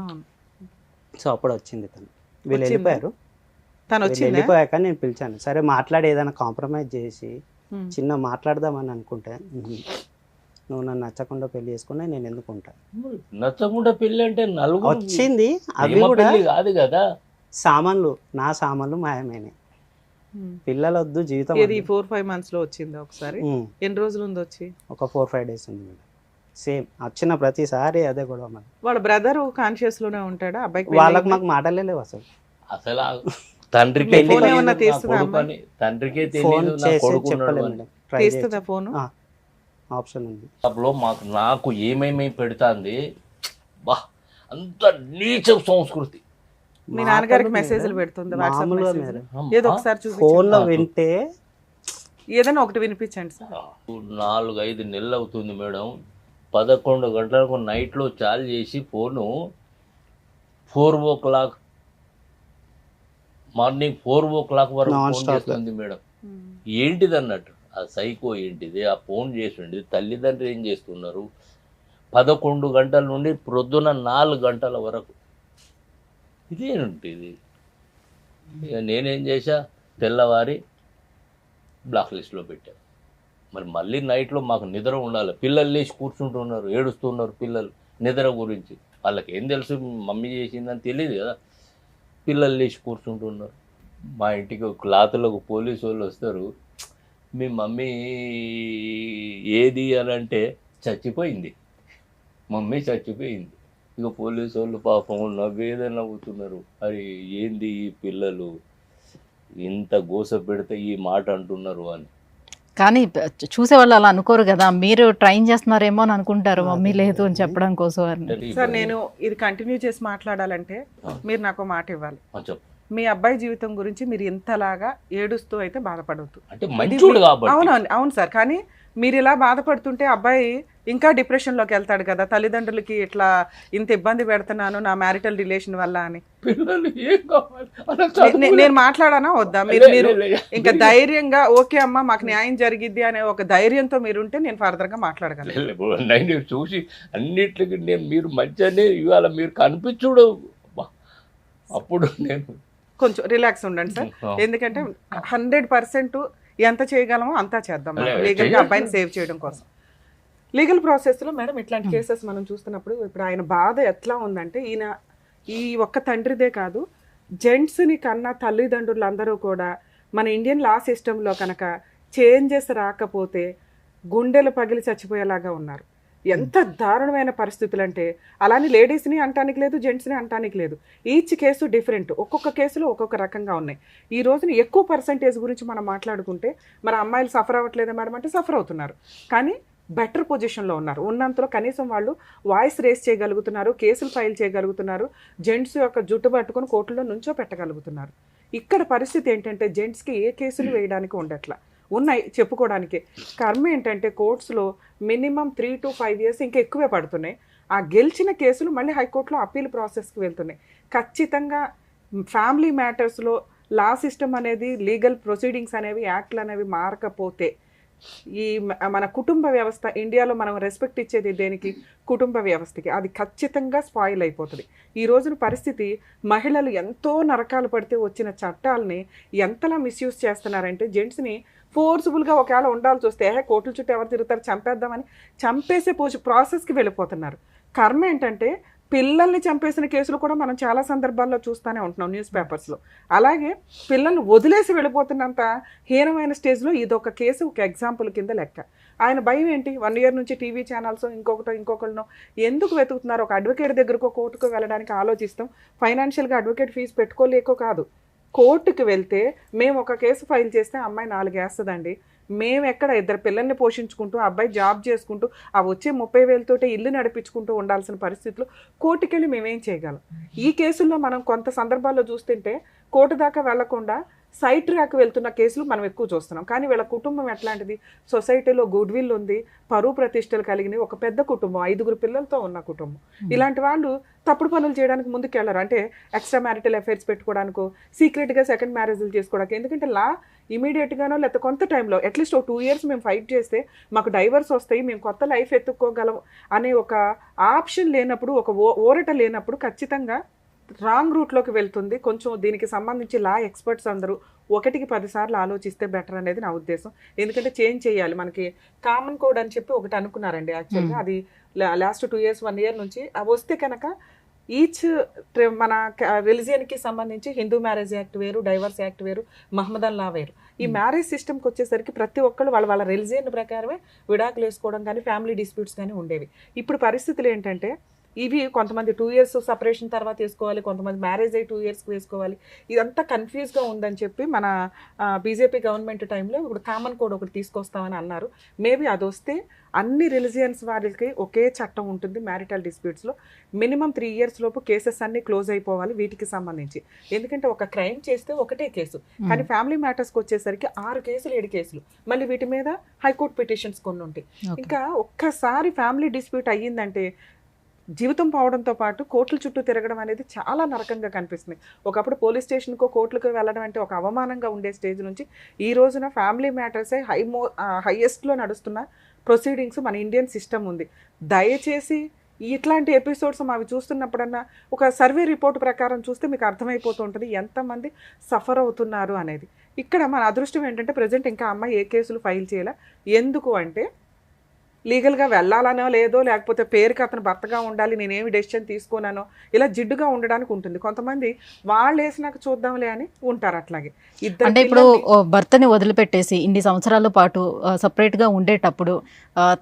సో అప్పుడు వచ్చింది తను, వీళ్ళు వెళ్ళిపోయారు. వెళ్ళిపోయాక నేను పిలిచాను, సరే మాట్లాడి ఏదైనా కాంప్రమైజ్ చేసి చిన్న మాట్లాడదామని అనుకుంటే, నువ్వు నన్ను నచ్చకుండా పెళ్లి చేసుకున్నా నేను ఎందుకు ఉంటాను. నచ్చకుండా పెళ్లి అంటే నలుగురు వచ్చింది, అవి కూడా కాదు కదా, సామాన్లు నా సామాన్లు మాయమైనాయి. పిల్లలు వద్దు, జీవితం. 4-5 months లో వచ్చింది ఒకసారి. ఎన్ని రోజులు ఉంది వచ్చి? ఒక 4-5 days ఉంది మేడం. సేమ్ వచ్చిన ప్రతిసారి అదే గొడవ. మరి వాళ్ళ బ్రదర్ కాన్షియస్ లోనే ఉంటాడా అబ్బాయికి? వాళ్ళకి మాకు మాటలే లేవు అసలు. తండ్రికే తీస్తుందా ఫోన్? ఆప్షన్ ఉంది. నాకు ఏమేమి పెడుతుంది బా, అంత నీచ సంస్కృతి. మీ నాన్నగారికి మెసేజ్లు పెడుతుంది ఏదో ఒకసారి చూసి ఫోన్లో వింటే ఏదైనా ఒకటి వినిపించండి సార్. 4-5 నెలలు అవుతుంది మేడం. 11 గంటలకు నైట్లో చార్జ్ చేసి ఫోను 4 o'clock మార్నింగ్ 4 o'clock వరకు ఫోన్ చేస్తుంది మేడం. ఏంటిది అన్నట్టు ఆ సైకో ఏంటిది, ఆ ఫోన్ చేసింది. తల్లిదండ్రులు ఏం చేస్తున్నారు? 11 గంటల నుండి ప్రొద్దున 4 గంటల వరకు ఇదేంటిది. ఇక నేనేం చేశా, తెల్లవారి బ్లాక్ లిస్ట్లో పెట్టాను. మరి మళ్ళీ నైట్లో మాకు నిద్ర ఉండాలి. పిల్లలు లేచి కూర్చుంటున్నారు, ఏడుస్తున్నారు పిల్లలు నిద్ర గురించి. వాళ్ళకి ఏం తెలుసు మమ్మీ చేసిందని తెలియదు కదా. పిల్లలు లేచి కూర్చుంటున్నారు. మా ఇంటికి క్లాతులకు పోలీసు వాళ్ళు వస్తారు, మీ మమ్మీ ఏది అని అంటే చచ్చిపోయింది, మమ్మీ చచ్చిపోయింది. ఇక పోలీసు వాళ్ళు పాపం నవ్వేదే నవ్వుతున్నారు. అరే ఏంది ఈ పిల్లలు ఇంత గోస పెడితే ఈ మాట అంటున్నారు అని. కానీ చూసే వాళ్ళు అలా అనుకోరు కదా, మీరు ట్రైన్ చేస్తున్నారేమో అని అనుకుంటారు మమ్మీ లేదు అని చెప్పడం కోసం. సార్ నేను ఇది కంటిన్యూ చేసి మాట్లాడాలంటే మీరు నాకు మాట ఇవ్వాలి. మీ అబ్బాయి జీవితం గురించి మీరు ఇంతలాగా ఏడుస్తూ అయితే బాధపడవద్దు. అవును సార్, కానీ మీరు ఇలా బాధపడుతుంటే అబ్బాయి ఇంకా డిప్రెషన్లోకి వెళ్తాడు కదా. తల్లిదండ్రులకి ఇట్లా ఇంత ఇబ్బంది పెడుతున్నాను నా మ్యారిటల్ రిలేషన్ వల్ల అని. నేను మాట్లాడానా వద్దా? మీరు ఇంకా ధైర్యంగా ఓకే అమ్మా మాకు న్యాయం జరిగిద్ది అనే ఒక ధైర్యంతో మీరుంటే నేను ఫర్దర్గా మాట్లాడగలను. చూసి అన్నిటికి నేను మీరు మంచిగానే ఇవాళ మీరు కనిపించుడు, అప్పుడు నేను కొంచెం రిలాక్స్ ఉండండి సార్. ఎందుకంటే 100% ఎంత చేయగలమో అంతా చేద్దాం లీగల్గా అబ్బాయిని సేవ్ చేయడం కోసం. లీగల్ ప్రాసెస్లో మేడం ఇట్లాంటి కేసెస్ మనం చూస్తున్నప్పుడు ఇప్పుడు ఆయన బాధ ఎట్లా ఉందంటే, ఈయన ఈ ఒక్క తండ్రిదే కాదు, జెంట్స్ని కన్నా తల్లిదండ్రులు అందరూ కూడా మన ఇండియన్ లా సిస్టంలో కనుక చేంజెస్ రాకపోతే గుండెలు పగిలి చచ్చిపోయేలాగా ఉన్నారు. ఎంత దారుణమైన పరిస్థితులు అంటే, అలానే లేడీస్ని అంటానికి లేదు, జెంట్స్ని అంటానికి లేదు. ఈచ్ కేసు డిఫరెంట్, ఒక్కొక్క కేసులో ఒక్కొక్క రకంగా ఉన్నాయి. ఈ రోజున ఎక్కువ పర్సంటేజ్ గురించి మనం మాట్లాడుకుంటే మన అమ్మాయిలు సఫర్ అవ్వట్లేదా మేడం అంటే సఫర్ అవుతున్నారు, కానీ బెటర్ పొజిషన్లో ఉన్నారు. ఉన్నంతలో కనీసం వాళ్ళు వాయిస్ రేస్ చేయగలుగుతున్నారు, కేసులు ఫైల్ చేయగలుగుతున్నారు, జెంట్స్ యొక్క జుట్టు పట్టుకొని కోర్టులో నుంచో పెట్టగలుగుతున్నారు. ఇక్కడ పరిస్థితి ఏంటంటే జెంట్స్కి ఏ కేసులు వేయడానికి ఉండట్లా, ఉన్నాయి చెప్పుకోవడానికి. కర్మ ఏంటంటే కోర్ట్స్లో మినిమం 3 to 5 years ఇంకా ఎక్కువే పడుతున్నాయి. ఆ గెలిచిన కేసులు మళ్ళీ హైకోర్టులో అప్పీల్ ప్రాసెస్కి వెళ్తున్నాయి. ఖచ్చితంగా ఫ్యామిలీ మ్యాటర్స్లో లా సిస్టమ్ అనేది, లీగల్ ప్రొసీడింగ్స్ అనేవి, యాక్ట్లు అనేవి మారకపోతే ఈ మన కుటుంబ వ్యవస్థ ఇండియాలో మనం రెస్పెక్ట్ ఇచ్చేది దేనికి? కుటుంబ వ్యవస్థకి. అది ఖచ్చితంగా స్పాయిల్ అయిపోతుంది. ఈ రోజున పరిస్థితి మహిళలు ఎంతో నరకాలు పడితే వచ్చిన చట్టాలని ఎంతలా మిస్యూజ్ చేస్తున్నారంటే, జెంట్స్ని ఫోర్స్ఫుల్గా ఒకవేళ ఉండాల్సి వస్తే కోర్టుల చుట్టూ ఎవరు తిరుగుతారు చంపేద్దామని చంపేసే ప్రాసెస్కి వెళ్ళిపోతున్నారు. కర్మ ఏంటంటే పిల్లల్ని చంపేసిన కేసులు కూడా మనం చాలా సందర్భాల్లో చూస్తూనే ఉంటున్నాం న్యూస్ పేపర్స్లో. అలాగే పిల్లల్ని వదిలేసి వెళ్ళిపోతున్నంత హీనమైన స్టేజ్లో ఇదొక కేసు, ఒక ఎగ్జాంపుల్ కింద లెక్క. ఆయన భయం ఏంటి? 1 year నుంచి టీవీ ఛానల్స్ ఇంకొకరినో ఎందుకు వెతుకుతున్నారు? ఒక అడ్వకేట్ దగ్గరకు కోర్టుకు వెళ్ళడానికి ఆలోచిస్తాం. ఫైనాన్షియల్గా అడ్వకేట్ ఫీజు పెట్టుకోలేకో కాదు, కోర్టుకు వెళ్తే మేము ఒక కేసు ఫైల్ చేస్తే అమ్మాయి 4 వేస్తుందండి. మేము ఎక్కడ 2 పిల్లల్ని పోషించుకుంటూ, అబ్బాయి జాబ్ చేసుకుంటూ, ఆ వచ్చే 30,000 ఇల్లు నడిపించుకుంటూ ఉండాల్సిన పరిస్థితులు కోర్టుకెళ్ళి మేమేం చేయగలం? ఈ కేసుల్లో మనం కొంత సందర్భాల్లో చూస్తుంటే కోర్టు దాకా వెళ్లకుండా సైడ్ ట్రాక్ వెళ్తున్న కేసులు మనం ఎక్కువ చూస్తున్నాం. కానీ వీళ్ళ కుటుంబం ఎట్లాంటిది? సొసైటీలో గుడ్ విల్ ఉంది, పరువు ప్రతిష్టలు కలిగిన ఒక పెద్ద కుటుంబం, 5 పిల్లలతో ఉన్న కుటుంబం. ఇలాంటి వాళ్ళు తప్పుడు పనులు చేయడానికి ముందుకెళ్ళరు. అంటే ఎక్స్ట్రా మ్యారిటల్ అఫైర్స్ పెట్టుకోవడానికో, సీక్రెట్గా సెకండ్ మ్యారేజ్లు చేసుకోవడానికి. ఎందుకంటే లా ఇమీడియట్గానో లేకపోతే కొంత టైంలో అట్లీస్ట్ 2 years మేము ఫైట్ చేస్తే మాకు డైవర్స్ వస్తాయి, మేము కొత్త లైఫ్ ఎత్తుక్కోగలం అనే ఒక ఆప్షన్ లేనప్పుడు, ఒక ఊరట లేనప్పుడు ఖచ్చితంగా రాంగ్ రూట్లోకి వెళ్తుంది. కొంచెం దీనికి సంబంధించి లా ఎక్స్పర్ట్స్ అందరూ 1కి 10 సార్లు ఆలోచిస్తే బెటర్ అనేది నా ఉద్దేశం. ఎందుకంటే చేంజ్ చేయాలి. మనకి కామన్ కోడ్ అని చెప్పి ఒకటి అనుకున్నారండి యాక్చువల్గా. అది లాస్ట్ 2 years 1 year నుంచి అవి వస్తే కనుక ఈచ్ మన రిలీజియన్కి సంబంధించి హిందూ మ్యారేజ్ యాక్ట్ వేరు, డైవర్స్ యాక్ట్ వేరు, మహమ్మదన్ లా వేరు. ఈ మ్యారేజ్ సిస్టమ్కి వచ్చేసరికి ప్రతి ఒక్కళ్ళు వాళ్ళ రిలీజియన్ ప్రకారమే విడాకులు వేసుకోవడం కానీ, ఫ్యామిలీ డిస్ప్యూట్స్ కానీ ఉండేవి. ఇప్పుడు పరిస్థితులు ఏంటంటే ఇవి కొంతమంది 2 years సపరేషన్ తర్వాత వేసుకోవాలి, కొంతమంది మ్యారేజ్ అయ్యి 2 yearsకి వేసుకోవాలి. ఇదంతా కన్ఫ్యూజ్గా ఉందని చెప్పి మన బీజేపీ గవర్నమెంట్ టైంలో ఇప్పుడు కామన్ కోడ్ ఒకటి తీసుకొస్తామని అన్నారు. మేబీ అది వస్తే అన్ని రిలీజియన్స్ వారికి ఒకే చట్టం ఉంటుంది మ్యారిటల్ డిస్ప్యూట్స్లో. మినిమం 3 years లోపు కేసెస్ అన్ని క్లోజ్ అయిపోవాలి వీటికి సంబంధించి. ఎందుకంటే ఒక క్రైమ్ చేస్తే ఒకటే కేసు, కానీ ఫ్యామిలీ మ్యాటర్స్కి వచ్చేసరికి 6 కేసులు 7 కేసులు, మళ్ళీ వీటి మీద హైకోర్టు పిటిషన్స్ కొన్ని ఉంటాయి. ఇంకా ఒక్కసారి ఫ్యామిలీ డిస్ప్యూట్ అయ్యిందంటే జీవితం పోవడంతో పాటు కోర్టుల చుట్టూ తిరగడం అనేది చాలా నరకంగా కనిపిస్తుంది. ఒకప్పుడు పోలీస్ స్టేషన్కో కోర్టులకు వెళ్ళడం అంటే ఒక అవమానంగా ఉండే స్టేజ్ నుంచి ఈ రోజున ఫ్యామిలీ మ్యాటర్సే హైయెస్ట్లో నడుస్తున్న ప్రొసీడింగ్స్ మన ఇండియన్ సిస్టమ్ ఉంది. దయచేసి ఇట్లాంటి ఎపిసోడ్స్ అవి చూస్తున్నప్పుడన్నా ఒక సర్వే రిపోర్ట్ ప్రకారం చూస్తే మీకు అర్థమైపోతూ ఉంటుంది ఎంతమంది సఫర్ అవుతున్నారు అనేది. ఇక్కడ మన అదృష్టం ఏంటంటే ప్రజెంట్ ఇంకా అమ్మాయి ఏ కేసులు ఫైల్ చేయాల. ఎందుకు అంటే లీగల్గా వెళ్ళాలనో లేదో, లేకపోతే పేరుకి అతను భర్తగా ఉండాలి, నేనేమి డెసిషన్ తీసుకోనానో, ఇలా జిడ్డుగా ఉండడానికి ఉంటుంది. కొంతమంది వాళ్ళు వేసినాక చూద్దాంలే అని ఉంటారు. అట్లాగే అంటే ఇప్పుడు భర్తని వదిలిపెట్టేసి ఇన్ని సంవత్సరాల పాటు సపరేట్ గా ఉండేటప్పుడు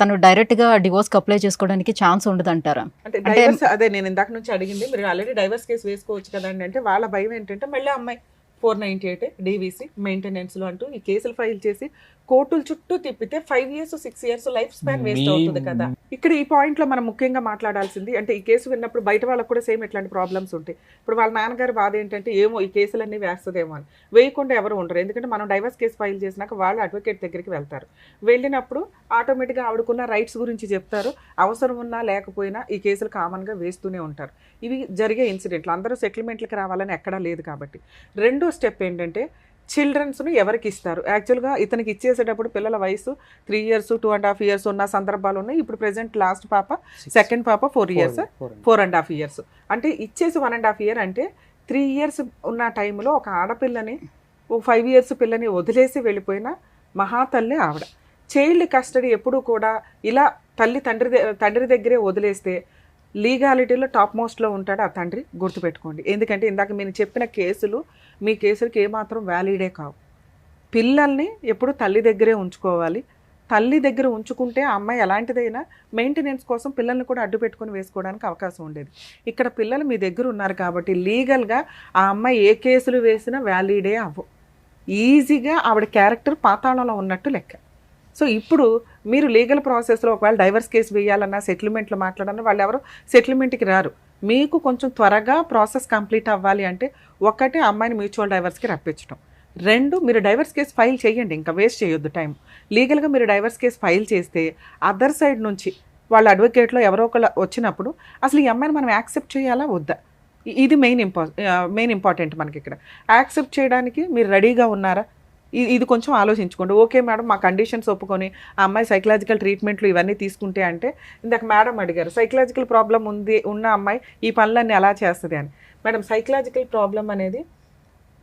తను డైరెక్ట్ గా డివోర్స్ అప్లై చేసుకోవడానికి ఛాన్స్ ఉండదంటారా? అంటే డైవర్స్, అదే నేను ఇందాక నుంచి అడిగింది, మీరు ఆల్రెడీ డైవర్స్ కేసు వేసుకోవచ్చు కదండి అంటే వాళ్ళ భయం ఏంటంటే మళ్ళీ అమ్మాయి 498 డీవీసీ మెయింటెనెన్స్లో అంటూ ఈ కేసులు ఫైల్ చేసి కోర్టుల చుట్టూ తిప్పితే 5 years 6 years life span waste అవుతుంది కదా. ఇక్కడ ఈ పాయింట్లో మనం ముఖ్యంగా మాట్లాడాల్సింది అంటే ఈ కేసు విన్నప్పుడు బయట వాళ్ళకు కూడా సేమ్ ఇట్లాంటి ప్రాబ్లమ్స్ ఉంటాయి. ఇప్పుడు వాళ్ళ నాన్నగారి బాధ ఏంటంటే ఏమో ఈ కేసులన్నీ వేస్తుందేమో అని. వేయకుండా ఎవరు ఉండరు. ఎందుకంటే మనం డైవర్స్ కేసు ఫైల్ చేసినాక వాళ్ళు అడ్వకేట్ దగ్గరికి వెళ్తారు. వెళ్ళినప్పుడు ఆటోమేటిక్గా ఆవిడకున్న రైట్స్ గురించి చెప్తారు. అవసరం ఉన్నా లేకపోయినా ఈ కేసులు కామన్గా వేస్తూనే ఉంటారు. ఇవి జరిగే ఇన్సిడెంట్లు. అందరూ సెటిల్మెంట్లకు రావాలని ఎక్కడా లేదు కాబట్టి. రెండో స్టెప్ ఏంటంటే చిల్డ్రన్స్ను ఎవరికి ఇస్తారు. యాక్చువల్గా ఇతనికి ఇచ్చేసేటప్పుడు పిల్లల వయసు 3 years 2.5 years ఉన్న సందర్భాలు ఉన్నాయి. ఇప్పుడు ప్రెసెంట్ లాస్ట్ పాప, సెకండ్ పాప 4 years 4.5 years. అంటే ఇచ్చేసి 1.5 year అంటే 3 years ఉన్న టైంలో ఒక ఆడపిల్లని 5 years పిల్లని వదిలేసి వెళ్ళిపోయిన మహాతల్లి ఆవిడ. చైల్డ్ కస్టడీ ఎప్పుడూ కూడా ఇలా తండ్రి దగ్గరే వదిలేస్తే లీగాలిటీలో టాప్ మోస్ట్లో ఉంటాడు ఆ తండ్రి, గుర్తుపెట్టుకోండి. ఎందుకంటే ఇందాక మీరు చెప్పిన కేసులు మీ కేసులకి ఏమాత్రం వ్యాలిడే కావు. పిల్లల్ని ఎప్పుడు తల్లి దగ్గరే ఉంచుకోవాలి. తల్లి దగ్గర ఉంచుకుంటే ఆ అమ్మాయి ఎలాంటిదైనా మెయింటెనెన్స్ కోసం పిల్లల్ని కూడా అడ్డు పెట్టుకుని వేసుకోవడానికి అవకాశం ఉండేది. ఇక్కడ పిల్లలు మీ దగ్గర ఉన్నారు కాబట్టి లీగల్గా ఆ అమ్మాయి ఏ కేసులు వేసినా వ్యాలిడే అవ్వవు. ఈజీగా ఆవిడ క్యారెక్టర్ పాతాళంలో ఉన్నట్టు లెక్క. సో ఇప్పుడు మీరు లీగల్ ప్రాసెస్లో ఒకవేళ డైవర్స్ కేసు వేయాలన్నా, సెటిల్మెంట్లు మాట్లాడాలన్నా వాళ్ళు ఎవరు సెటిల్మెంట్కి రారు. మీకు కొంచెం త్వరగా ప్రాసెస్ కంప్లీట్ అవ్వాలి అంటే ఒకటి అమ్మాయిని మ్యూచువల్ డైవర్స్కి రప్పించడం, 2 మీరు డైవర్స్ కేసు ఫైల్ చేయండి, ఇంకా వేస్ట్ చేయొద్దు టైం. లీగల్గా మీరు డైవర్స్ కేసు ఫైల్ చేస్తే అదర్ సైడ్ నుంచి వాళ్ళ అడ్వకేట్లో ఎవరో ఒకళ్ళు వచ్చినప్పుడు అసలు ఈ అమ్మాయిని మనం యాక్సెప్ట్ చేయాలా వద్దా, ఇది మెయిన్ ఇంపార్టెంట్ మనకి. ఇక్కడ యాక్సెప్ట్ చేయడానికి మీరు రెడీగా ఉన్నారా, ఇది కొంచెం ఆలోచించుకోండి. ఓకే మేడం మా కండిషన్స్ ఒప్పుకొని ఆ అమ్మాయి సైకలాజికల్ ట్రీట్మెంట్లు ఇవన్నీ తీసుకుంటే అంటే, ఇందాక మేడం అడిగారు సైకలాజికల్ ప్రాబ్లం ఉన్న అమ్మాయి ఈ పనులన్నీ ఎలా చేస్తుంది అని. మేడం సైకలాజికల్ ప్రాబ్లం అనేది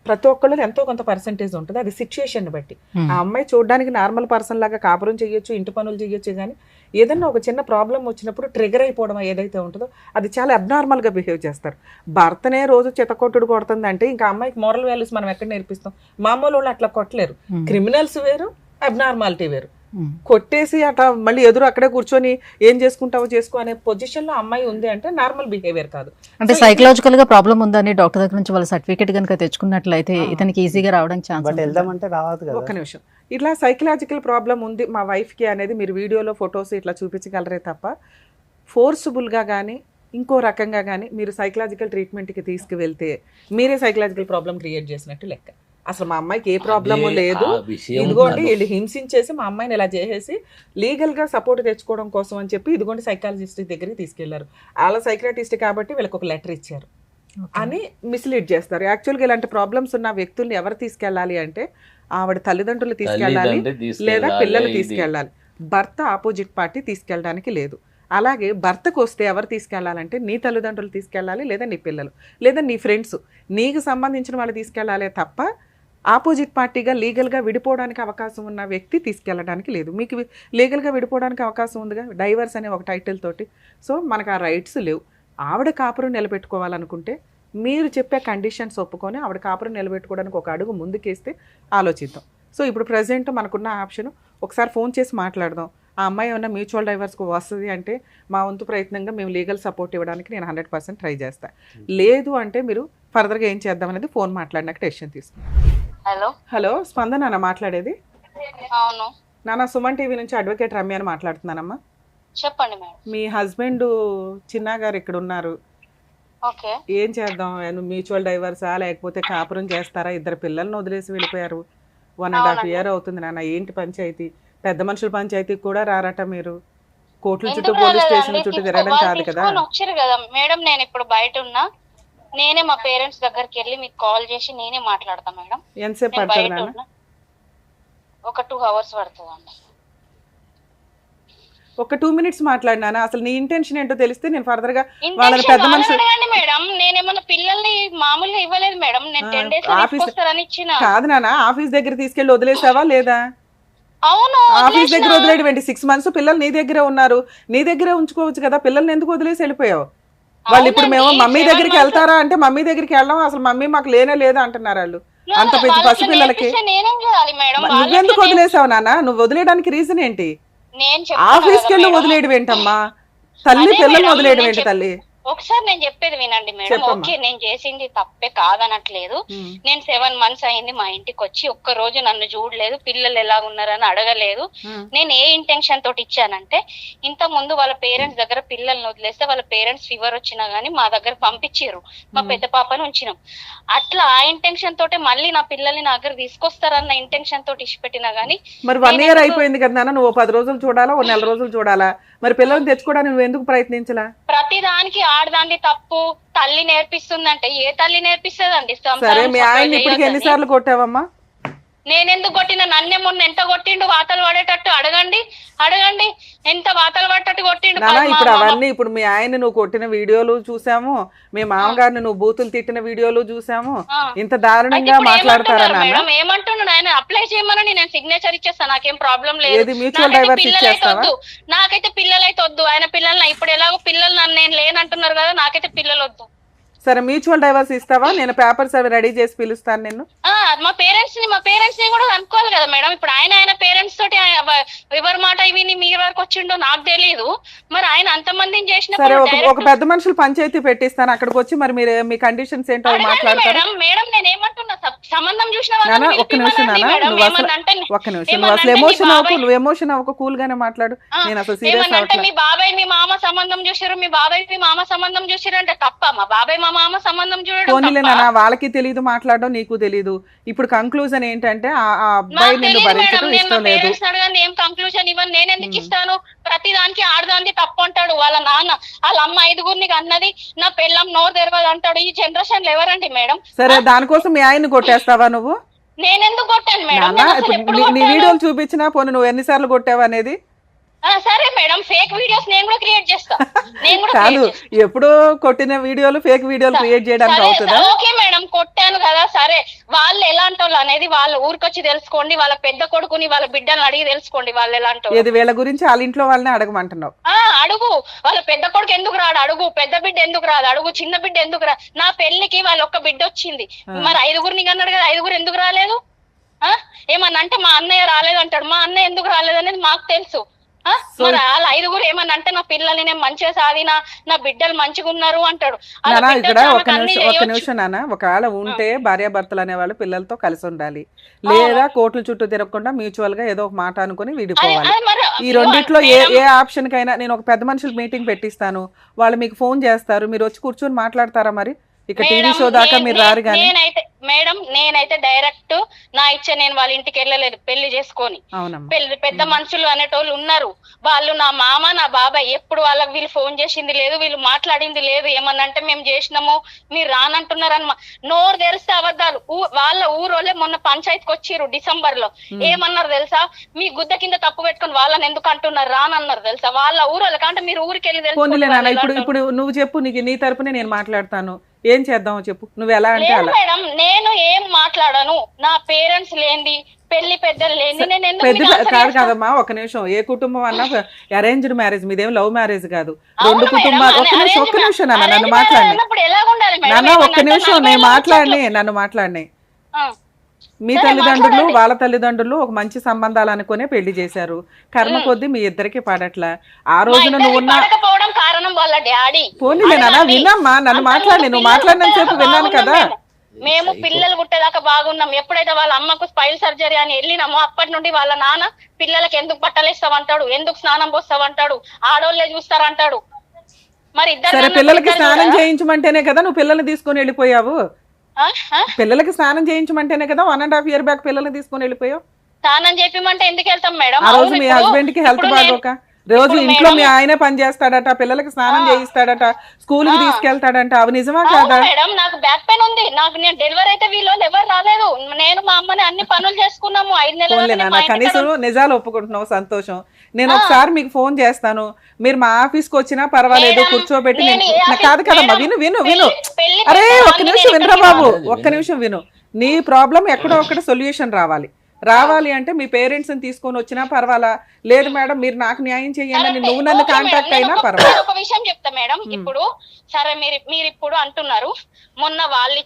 ప్రతి ఒక్కళ్ళు ఎంతో కొంత పర్సంటేజ్ ఉంటుంది, అది సిచ్యుయేషన్ బట్టి. ఆ అమ్మాయి చూడడానికి నార్మల్ పర్సన్ లాగా కాపురం చేయొచ్చు, ఇంటి పనులు చేయొచ్చు, కానీ ఏదన్నా ఒక చిన్న ప్రాబ్లం వచ్చినప్పుడు ట్రిగర్ అయిపోవడం ఏదైతే ఉంటుందో అది చాలా అబ్నార్మల్గా బిహేవ్ చేస్తారు. భర్తనే రోజు చితకొట్టుడు కొడుతుందంటే ఇంకా అమ్మాయికి మోరల్ వాల్యూస్ మనం ఎక్కడ నేర్పిస్తాం? మామూలు వాళ్ళు అట్లా కొట్టలేరు. క్రిమినల్స్ వేరు, అబ్నార్మాలిటీ వేరు. కొట్టేసి అట్లా మళ్ళీ ఎదురు అక్కడే కూర్చొని ఏం చేసుకుంటావో చేసుకో అనే పొజిషన్ లో అమ్మాయి ఉంది అంటే నార్మల్ బిహేవియర్ కాదు. అంటే సైకలాజికల్ గా ప్రాబ్లం ఉందని డాక్టర్ దగ్గర నుంచి వాళ్ళ సర్టిఫికేట్ కనుక తెచ్చుకున్నట్లయితే ఇతనికి ఈజీగా రావడానికి ఛాన్స్. బట్ వెళ్దామంటే రావద్దు కదా. ఒక్క నిమిషం, ఇట్లా సైకలాజికల్ ప్రాబ్లం ఉంది మా వైఫ్ కి అనేది మీరు వీడియోలో ఫొటోస్ ఇట్లా చూపించగలరే తప్ప ఫోర్స్ఫుల్ గా కానీ ఇంకో రకంగా కానీ మీరు సైకలాజికల్ ట్రీట్మెంట్ కి తీసుకువెళ్తే మీరే సైకలాజికల్ ప్రాబ్లం క్రియేట్ చేసినట్టు లెక్క. అసలు మా అమ్మాయికి ఏ ప్రాబ్లము లేదు, ఇదిగోండి వీళ్ళు హింసించేసి మా అమ్మాయిని ఇలా చేసేసి లీగల్ గా సపోర్ట్ తెచ్చుకోవడం కోసం అని చెప్పి ఇదిగోండి సైకాలజిస్ట్ దగ్గరికి తీసుకెళ్లారు. వాళ్ళ సైకాలజిస్ట్ కాబట్టి వీళ్ళకి ఒక లెటర్ ఇచ్చారు అని మిస్లీడ్ చేస్తారు. యాక్చువల్గా ఇలాంటి ప్రాబ్లమ్స్ ఉన్న వ్యక్తుల్ని ఎవరు తీసుకెళ్ళాలి అంటే ఆవిడ తల్లిదండ్రులు తీసుకెళ్ళాలి లేదా పిల్లలు తీసుకెళ్ళాలి. భర్త ఆపోజిట్ పార్టీ తీసుకెళ్ళడానికి లేదు. అలాగే భర్తకు వస్తే ఎవరు తీసుకెళ్లాలంటే నీ తల్లిదండ్రులు తీసుకెళ్ళాలి లేదా నీ పిల్లలు లేదా నీ ఫ్రెండ్స్, నీకు సంబంధించిన వాళ్ళు తీసుకెళ్లాలే తప్ప ఆపోజిట్ పార్టీగా లీగల్గా విడిపోవడానికి అవకాశం ఉన్న వ్యక్తి తీసుకెళ్ళడానికి లేదు. మీకు లీగల్గా విడిపోవడానికి అవకాశం ఉందిగా డైవర్స్ అనే ఒక టైటిల్ తోటి. సో మనకు ఆ రైట్స్ లేవు. ఆవిడ కాపురం నిలబెట్టుకోవాలనుకుంటే మీరు చెప్పే కండిషన్స్ ఒప్పుకొని ఆవిడ కాపురం నిలబెట్టుకోవడానికి ఒక అడుగు ముందుకేస్తే ఆలోచిద్దాం. సో ఇప్పుడు ప్రజెంట్ మనకున్న ఆప్షన్ ఒకసారి ఫోన్ చేసి మాట్లాడదాం. ఆ అమ్మాయి ఏమన్నా మ్యూచువల్ డైవర్స్కి వస్తుంది అంటే మా వంతు ప్రయత్నంగా మేము లీగల్ సపోర్ట్ ఇవ్వడానికి నేను 100% ట్రై చేస్తాను. లేదు అంటే మీరు ఫర్దర్గా ఏం చేద్దాం అనేది ఫోన్ మాట్లాడినాక డెసిషన్ తీసుకుంటాం. హలో స్పందన నాన్న మాట్లాడేది? అవును నాన్న, సుమన్ టీవీ నుంచి అడ్వకేట్ రమ్య అని మాట్లాడుతున్నానమ్మా. చెప్పండి మేడం. మీ హస్బెండ్ చిన్న గారు ఇక్కడ ఉన్నారు. ఓకే, ఏం చేద్దాం? మ్యూచువల్ డైవర్సా లేకపోతే కాపురం చేస్తారా? ఇద్దరు పిల్లల్ని వదిలేసి వెళ్ళిపోయారు. 1.5 year అవుతుంది నాన్న. ఏంటి పంచాయతీ? పెద్ద మనుషుల పంచాయతీకి కూడా రారట మీరు. కోర్టుల చుట్టూ పోలీస్ స్టేషన్ చుట్టూ తిరగడం కాదు కదా. వచ్చారు కదా మేడం, నేను ఇప్పుడు బయట ఉన్నా. నేనే మా పేరెంట్స్ దగ్గరికి వెళ్ళి మీకు కాల్ చేసి నేనే మాట్లాడతా మేడం. ఎంతసేపు పడుతుంది నాన్న? ఒక 2 hours పడుతుందండి. ఒక 2 minutes మాట్లాడినా. అసలు నీ ఇంటెన్షన్ ఏంటో తెలిస్తే నేను ఫర్దర్ గా వాళ్ళని పెద్ద మనుషులు మేడం. నేనేమన్నా పిల్లల్ని మామూలుగా ఇవ్వలేదు మేడం. నేను 10 days తీసుకొస్తారని ఇచ్చిన. కాదు నాన్న, ఆఫీస్ దగ్గర తీసుకెళ్లి వదిలేసావా లేదా? అవును, ఆఫీస్ దగ్గర వదిలేడు. 6 months పిల్లలు నీ దగ్గరే ఉన్నారు. నీ దగ్గరే ఉంచుకోవచ్చు కదా. పిల్లల్ని ఎందుకు వదిలేసి వెళ్ళిపోయావు? వాళ్ళు ఇప్పుడు మేము మమ్మీ దగ్గరికి వెళ్తారా అంటే మమ్మీ దగ్గరికి వెళ్ళాం, అసలు మమ్మీ మాకు లేనే లేదా అంటున్నారు వాళ్ళు. అంత పెద్ద పసిపిల్లలకి నువ్వెందుకు వదిలేసావు నాన్న? నువ్వు వదిలేయడానికి రీజన్ ఏంటి? ఆఫీస్కి వెళ్ళి వదిలేయడం ఏంటమ్మా? తల్లి పిల్లల్ని వదిలేయడం ఏంటి తల్లి? ఒకసారి నేను చెప్పేది వినండి మేడం. ఓకే, నేను చేసింది తప్పే కాదనట్లేదు. నేను 7 months అయింది మా ఇంటికి వచ్చి, ఒక్క రోజు నన్ను చూడలేదు, పిల్లలు ఎలా ఉన్నారని అడగలేదు. నేను ఏ ఇంటెన్షన్ తోటి ఇచ్చానంటే, ఇంత ముందు వాళ్ళ పేరెంట్స్ దగ్గర పిల్లల్ని వదిలేస్తే వాళ్ళ పేరెంట్స్ ఫీవర్ వచ్చినా గానీ మా దగ్గర పంపించారు. మా పెద్ద పాపని ఉంచినాం. అట్లా ఆ ఇంటెన్షన్ తోటే మళ్ళీ నా పిల్లల్ని నా దగ్గర తీసుకొస్తారన్న ఇంటెన్షన్ తోటి ఇచ్చిపెట్టినా గానీ. మరి 1 year అయిపోయింది కదా నాన్న. నువ్వు 10 రోజులు చూడాలా, 1 నెల రోజులు చూడాలా? మరి పిల్లల్ని తెచ్చుకోవడానికి నువ్వు ఎందుకు ప్రయత్నించలా? ప్రతి దానికి ఆడదాన్ని తప్పు తల్లి నేర్పిస్తుందంటే ఏ తల్లి నేర్పిస్తుందండి? సరే, మీ ఆయన ఇప్పటికి ఎన్నిసార్లు కొట్టావమ్మా? నేనెందుకు కొట్టిన? నన్నే మొన్న ఎంత కొట్టిండు వాతలు పడేటట్టు అడగండి. ఎంత వాతలు పడేటట్టు కొట్టిండు. ఇప్పుడు అవన్నీ ఇప్పుడు మీ ఆయన నువ్వు కొట్టిన వీడియోలు చూసాము, మీ మామగారిని నువ్వు బూతులు తిట్టిన వీడియోలు చూసాము. ఇంత దారుణంగా మాట్లాడతారా నాన్న? ఏమంటున్నాడు ఆయన? అప్లై చేయమని నేను సిగ్నేచర్ ఇచ్చేస్తాను, నాకేం ప్రాబ్లం లేదు. మ్యూచువల్ డైవర్స్ ఇచ్చేస్తావా? నాకైతే పిల్లలైతే వద్దు. ఆయన పిల్లల్ని ఇప్పుడు ఎలాగో పిల్లలు నన్ను నేను లేనంటున్నారు కదా, నాకైతే పిల్లలు వద్దు. సరే, మ్యూచువల్ డైవర్స్ ఇస్తావా? నేను పేపర్స్ అవి రెడీ చేసి పిలుస్తాను నిన్ను. మా పేరెంట్స్ ని కూడా అనుకోవాలి కదా మేడం. ఇప్పుడు ఆయన పేరెంట్స్ తోటి ఎవరి మాట విని మీ వరకు వచ్చిండో నాకు తెలియదు. మరి ఆయన అంతమందిని చేసిన సరే, ఒక పెద్ద మనుషులు పంచాయతీ పెట్టిస్తాను, అక్కడికి వచ్చి మరి మీరు మీ కండిషన్స్ ఏంటో మాట్లాడతారు. మేడం నేను ఏమంటున్నా, సంబంధం చూసిన ఒక్క నిమిషం నువ్వు అసలు ఎమోషన్ అవ్వకు, కూల్ గానే మాట్లాడు. నేను అసలు సీరియస్ అవ్వట్లేదు. మీ బాబాయ్ మీ మామ సంబంధం చూసారు, మీ బాబాయ్ మీ మామ సంబంధం చూసారు అంటే తప్ప? మా బాబాయ్ మా మామ సంబంధం చూడడం వాళ్ళకి తెలియదు, మాట్లాడడం నీకు తెలీదు. ఇప్పుడు కంక్లూజన్ ఏంటంటే ఆ అబ్బాయి నిన్ను భరించడం ఇష్టం లేదు. ఏం కంక్లూజన్ ఇవ్వను, నేను ఎందుకు ఇస్తాను? ప్రతి దానికి ఆడదాన్ని తప్పు అంటాడు వాళ్ళ నాన్న. వాళ్ళ అమ్మ 5గురిని అన్నది, నా పెళ్ళం నోరు తెరవదు అంటాడు. ఈ జనరేషన్ లో ఎవరండి మేడం? సరే, దానికోసం మీ ఆయన్ని కొట్టేస్తావా నువ్వు? నేనెందుకు కొట్టాను మేడం? నీ వీడియోలు చూపించినా పోనీ నువ్వు ఎన్నిసార్లు కొట్టావు అనేది? సరే మేడం, ఫేక్ వీడియోస్ నేను కూడా క్రియేట్ చేస్తా. కాదు, ఎప్పుడో కొట్టిన వీడియోలు ఫేక్ వీడియోలు క్రియేట్ చేయడానికి అవుతుందా? ఓకే మేడం, కొట్టాను కదా, సరే వాళ్ళు ఎలాంటి వాళ్ళు అనేది వాళ్ళ ఊరికొచ్చి తెలుసుకోండి, వాళ్ళ పెద్ద కొడుకుని వాళ్ళ బిడ్డని అడిగి తెలుసుకోండి వాళ్ళు ఎలాంటి వాళ్ళు. ఇది వీళ్ళ గురించి వాళ్ళ ఇంట్లో వాళ్ళని అడగమంటున్నావు. అడుగు, వాళ్ళ పెద్ద కొడుకు ఎందుకు రాడు అడుగు, పెద్ద బిడ్డ ఎందుకు రాదు అడుగు, చిన్న బిడ్డ ఎందుకు రా. నా పెళ్లికి వాళ్ళ ఒక్క బిడ్డ వచ్చింది, మరి 5గురిని కన్నాడు కదా, 5గురు ఎందుకు రాలేదు? ఏమన్నా అంటే మా అన్నయ్య రాలేదు అంటాడు, మా అన్నయ్య ఎందుకు రాలేదు అనేది మాకు తెలుసు. మరి వాళ్ళ 5గురు ఏమన్నా అంటే నా పిల్లల్ని నేను మంచిగా సాధినా, నా బిడ్డలు మంచిగా ఉన్నారు అంటాడు. ఇక్కడ ఒక నిమిషం నాన్న, ఒకవేళ ఉంటే భార్యాభర్తలు అనేవాళ్ళు పిల్లలతో కలిసి ఉండాలి, లేదా కోర్టుల చుట్టూ తిరగకుండా మ్యూచువల్ గా ఏదో ఒక మాట అనుకుని విడిపోవాలి. ఈ రెండిట్లో ఏ ఆప్షన్ కైనా నేను ఒక పెద్ద మనుషులు మీటింగ్ పెట్టిస్తాను, వాళ్ళు మీకు ఫోన్ చేస్తారు, మీరు వచ్చి కూర్చొని మాట్లాడతారా? మరి ఇక టీవీ షో దాకా మీరు రారు. కానీ నేనైతే డైరెక్ట్ నా ఇచ్చే నేను వాళ్ళ ఇంటికి వెళ్ళలేదు పెళ్లి చేసుకొని. పెద్ద మనుషులు అనేటోళ్ళు ఉన్నారు, వాళ్ళు నా మామ నా బాబాయ్, ఎప్పుడు వాళ్ళకి వీళ్ళు ఫోన్ చేసింది లేదు, వీళ్ళు మాట్లాడింది లేదు. ఏమన్నంటే మేము చేసినాము మీరు రానంటున్నారని నోరు తెరిస్తే అబద్ధాలు. వాళ్ళ ఊరోళ్ళే మొన్న పంచాయతీకి వచ్చిర్రు డిసెంబర్ లో, ఏమన్నారు తెలుసా, మీ గుద్ద కింద తప్పు పెట్టుకుని వాళ్ళని ఎందుకు అంటున్నారు రానన్నారు తెలుసా, వాళ్ళ ఊరోళ్ళకి. అంటే మీరు ఊరికి వెళ్ళి ఇప్పుడు నువ్వు చెప్పు, నీ తరపునే నేను మాట్లాడతాను, ఏం చేద్దామో చెప్పు. నువ్వు ఎలా అంటే అలా. మేడం నేను ఏం మాట్లాడను, నా పేరెంట్స్ లేంది, పెళ్లి పెద్దలు లేంది, నేను కాదు కాదమ్మా, ఒక నిమిషం. ఏ కుటుంబం అన్నా అరేంజ్డ్ మ్యారేజ్, మీదేం లవ్ మ్యారేజ్ కాదు. రెండు కుటుంబాలు. ఒక్క నిమిషం నాన్న, నన్ను మాట్లాడి నాన్న, ఒక్క నిమిషం నేను నన్ను మాట్లాడినాయి. మీ తల్లిదండ్రులు వాళ్ళ తల్లిదండ్రులు ఒక మంచి సంబంధాలు అనుకునే పెళ్లి చేశారు, కర్మ కొద్ది మీ ఇద్దరికి పడట్లా. ఆ రోజున నువ్వు కారణం వాళ్ళ డాడీ. పోనీలే నాన్న, వినమ్మా, నన్ను మాట్లాడి, నువ్వు మాట్లాడినని చెప్పి విన్నాను కదా. మేము పిల్లలు పుట్టేదాకా బాగున్నాం, ఎప్పుడైతే వాళ్ళ అమ్మకు స్పైల్ సర్జరీ అని వెళ్ళినామో అప్పటి నుండి వాళ్ళ నాన్న పిల్లలకి ఎందుకు బట్టలేస్తావంటాడు, ఎందుకు స్నానం పోస్తావంటాడు, ఆడోళ్ళే చూస్తారంటాడు. మరి ఇద్దరు పిల్లలకి స్నానం చేయించమంటేనే కదా నువ్వు పిల్లల్ని తీసుకొని వెళ్ళిపోయావు. పిల్లలకి స్నానం చేయించమంటేనే కదా 1.5 years బ్యాక్ పిల్లల్ని తీసుకొని వెళ్ళిపోయావు. స్నానం చేపిమంటే ఎందుకు వెళ్తాం మేడం? ఆ రోజు మీ హస్బెండ్ కి హెల్త్ బాగోక, రోజు ఇంట్లో మీ ఆయన పని చేస్తాడట, పిల్లలకి స్నానం చేయిస్తాడట, స్కూల్ కి తీసుకెళ్తాడంట, అవి నిజమా కాదా? మేడం నాకు బ్యాక్ పెయిన్ ఉంది, నాకు నేను డెలివరీ అయితే వీళ్ళు ఎవరు రాలేదు, నేను మా అమ్మని అన్ని పనులు చేసుకున్నాము 5 నెలలు. కనీసం నిజాలు ఒప్పుకుంటున్నావు, సంతోషం. నేను ఒకసారి మీకు ఫోన్ చేస్తాను, మీరు మా ఆఫీస్ కి వచ్చినా పర్వాలేదు, కూర్చోబెట్టి. కాదు కదమ్మా, విను. అరే ఒక్క నిమిషం వినరా బాబు, ఒక్క నిమిషం విను. నీ ప్రాబ్లం ఎక్కడో ఒక్కడ సొల్యూషన్ రావాలి అంటే మీ పేరెంట్స్ ని తీసుకొని వచ్చినా పర్వాలా, లేదు మేడం మీరు నాకు న్యాయం చేయండి, నువ్వు నన్ను కాంటాక్ట్ అయినా పర్వాలేదు. ఒక విషయం చెప్తా మేడం, ఇప్పుడు సరే మీరు ఇప్పుడు అంటున్నారు, మొన్న వాళ్ళే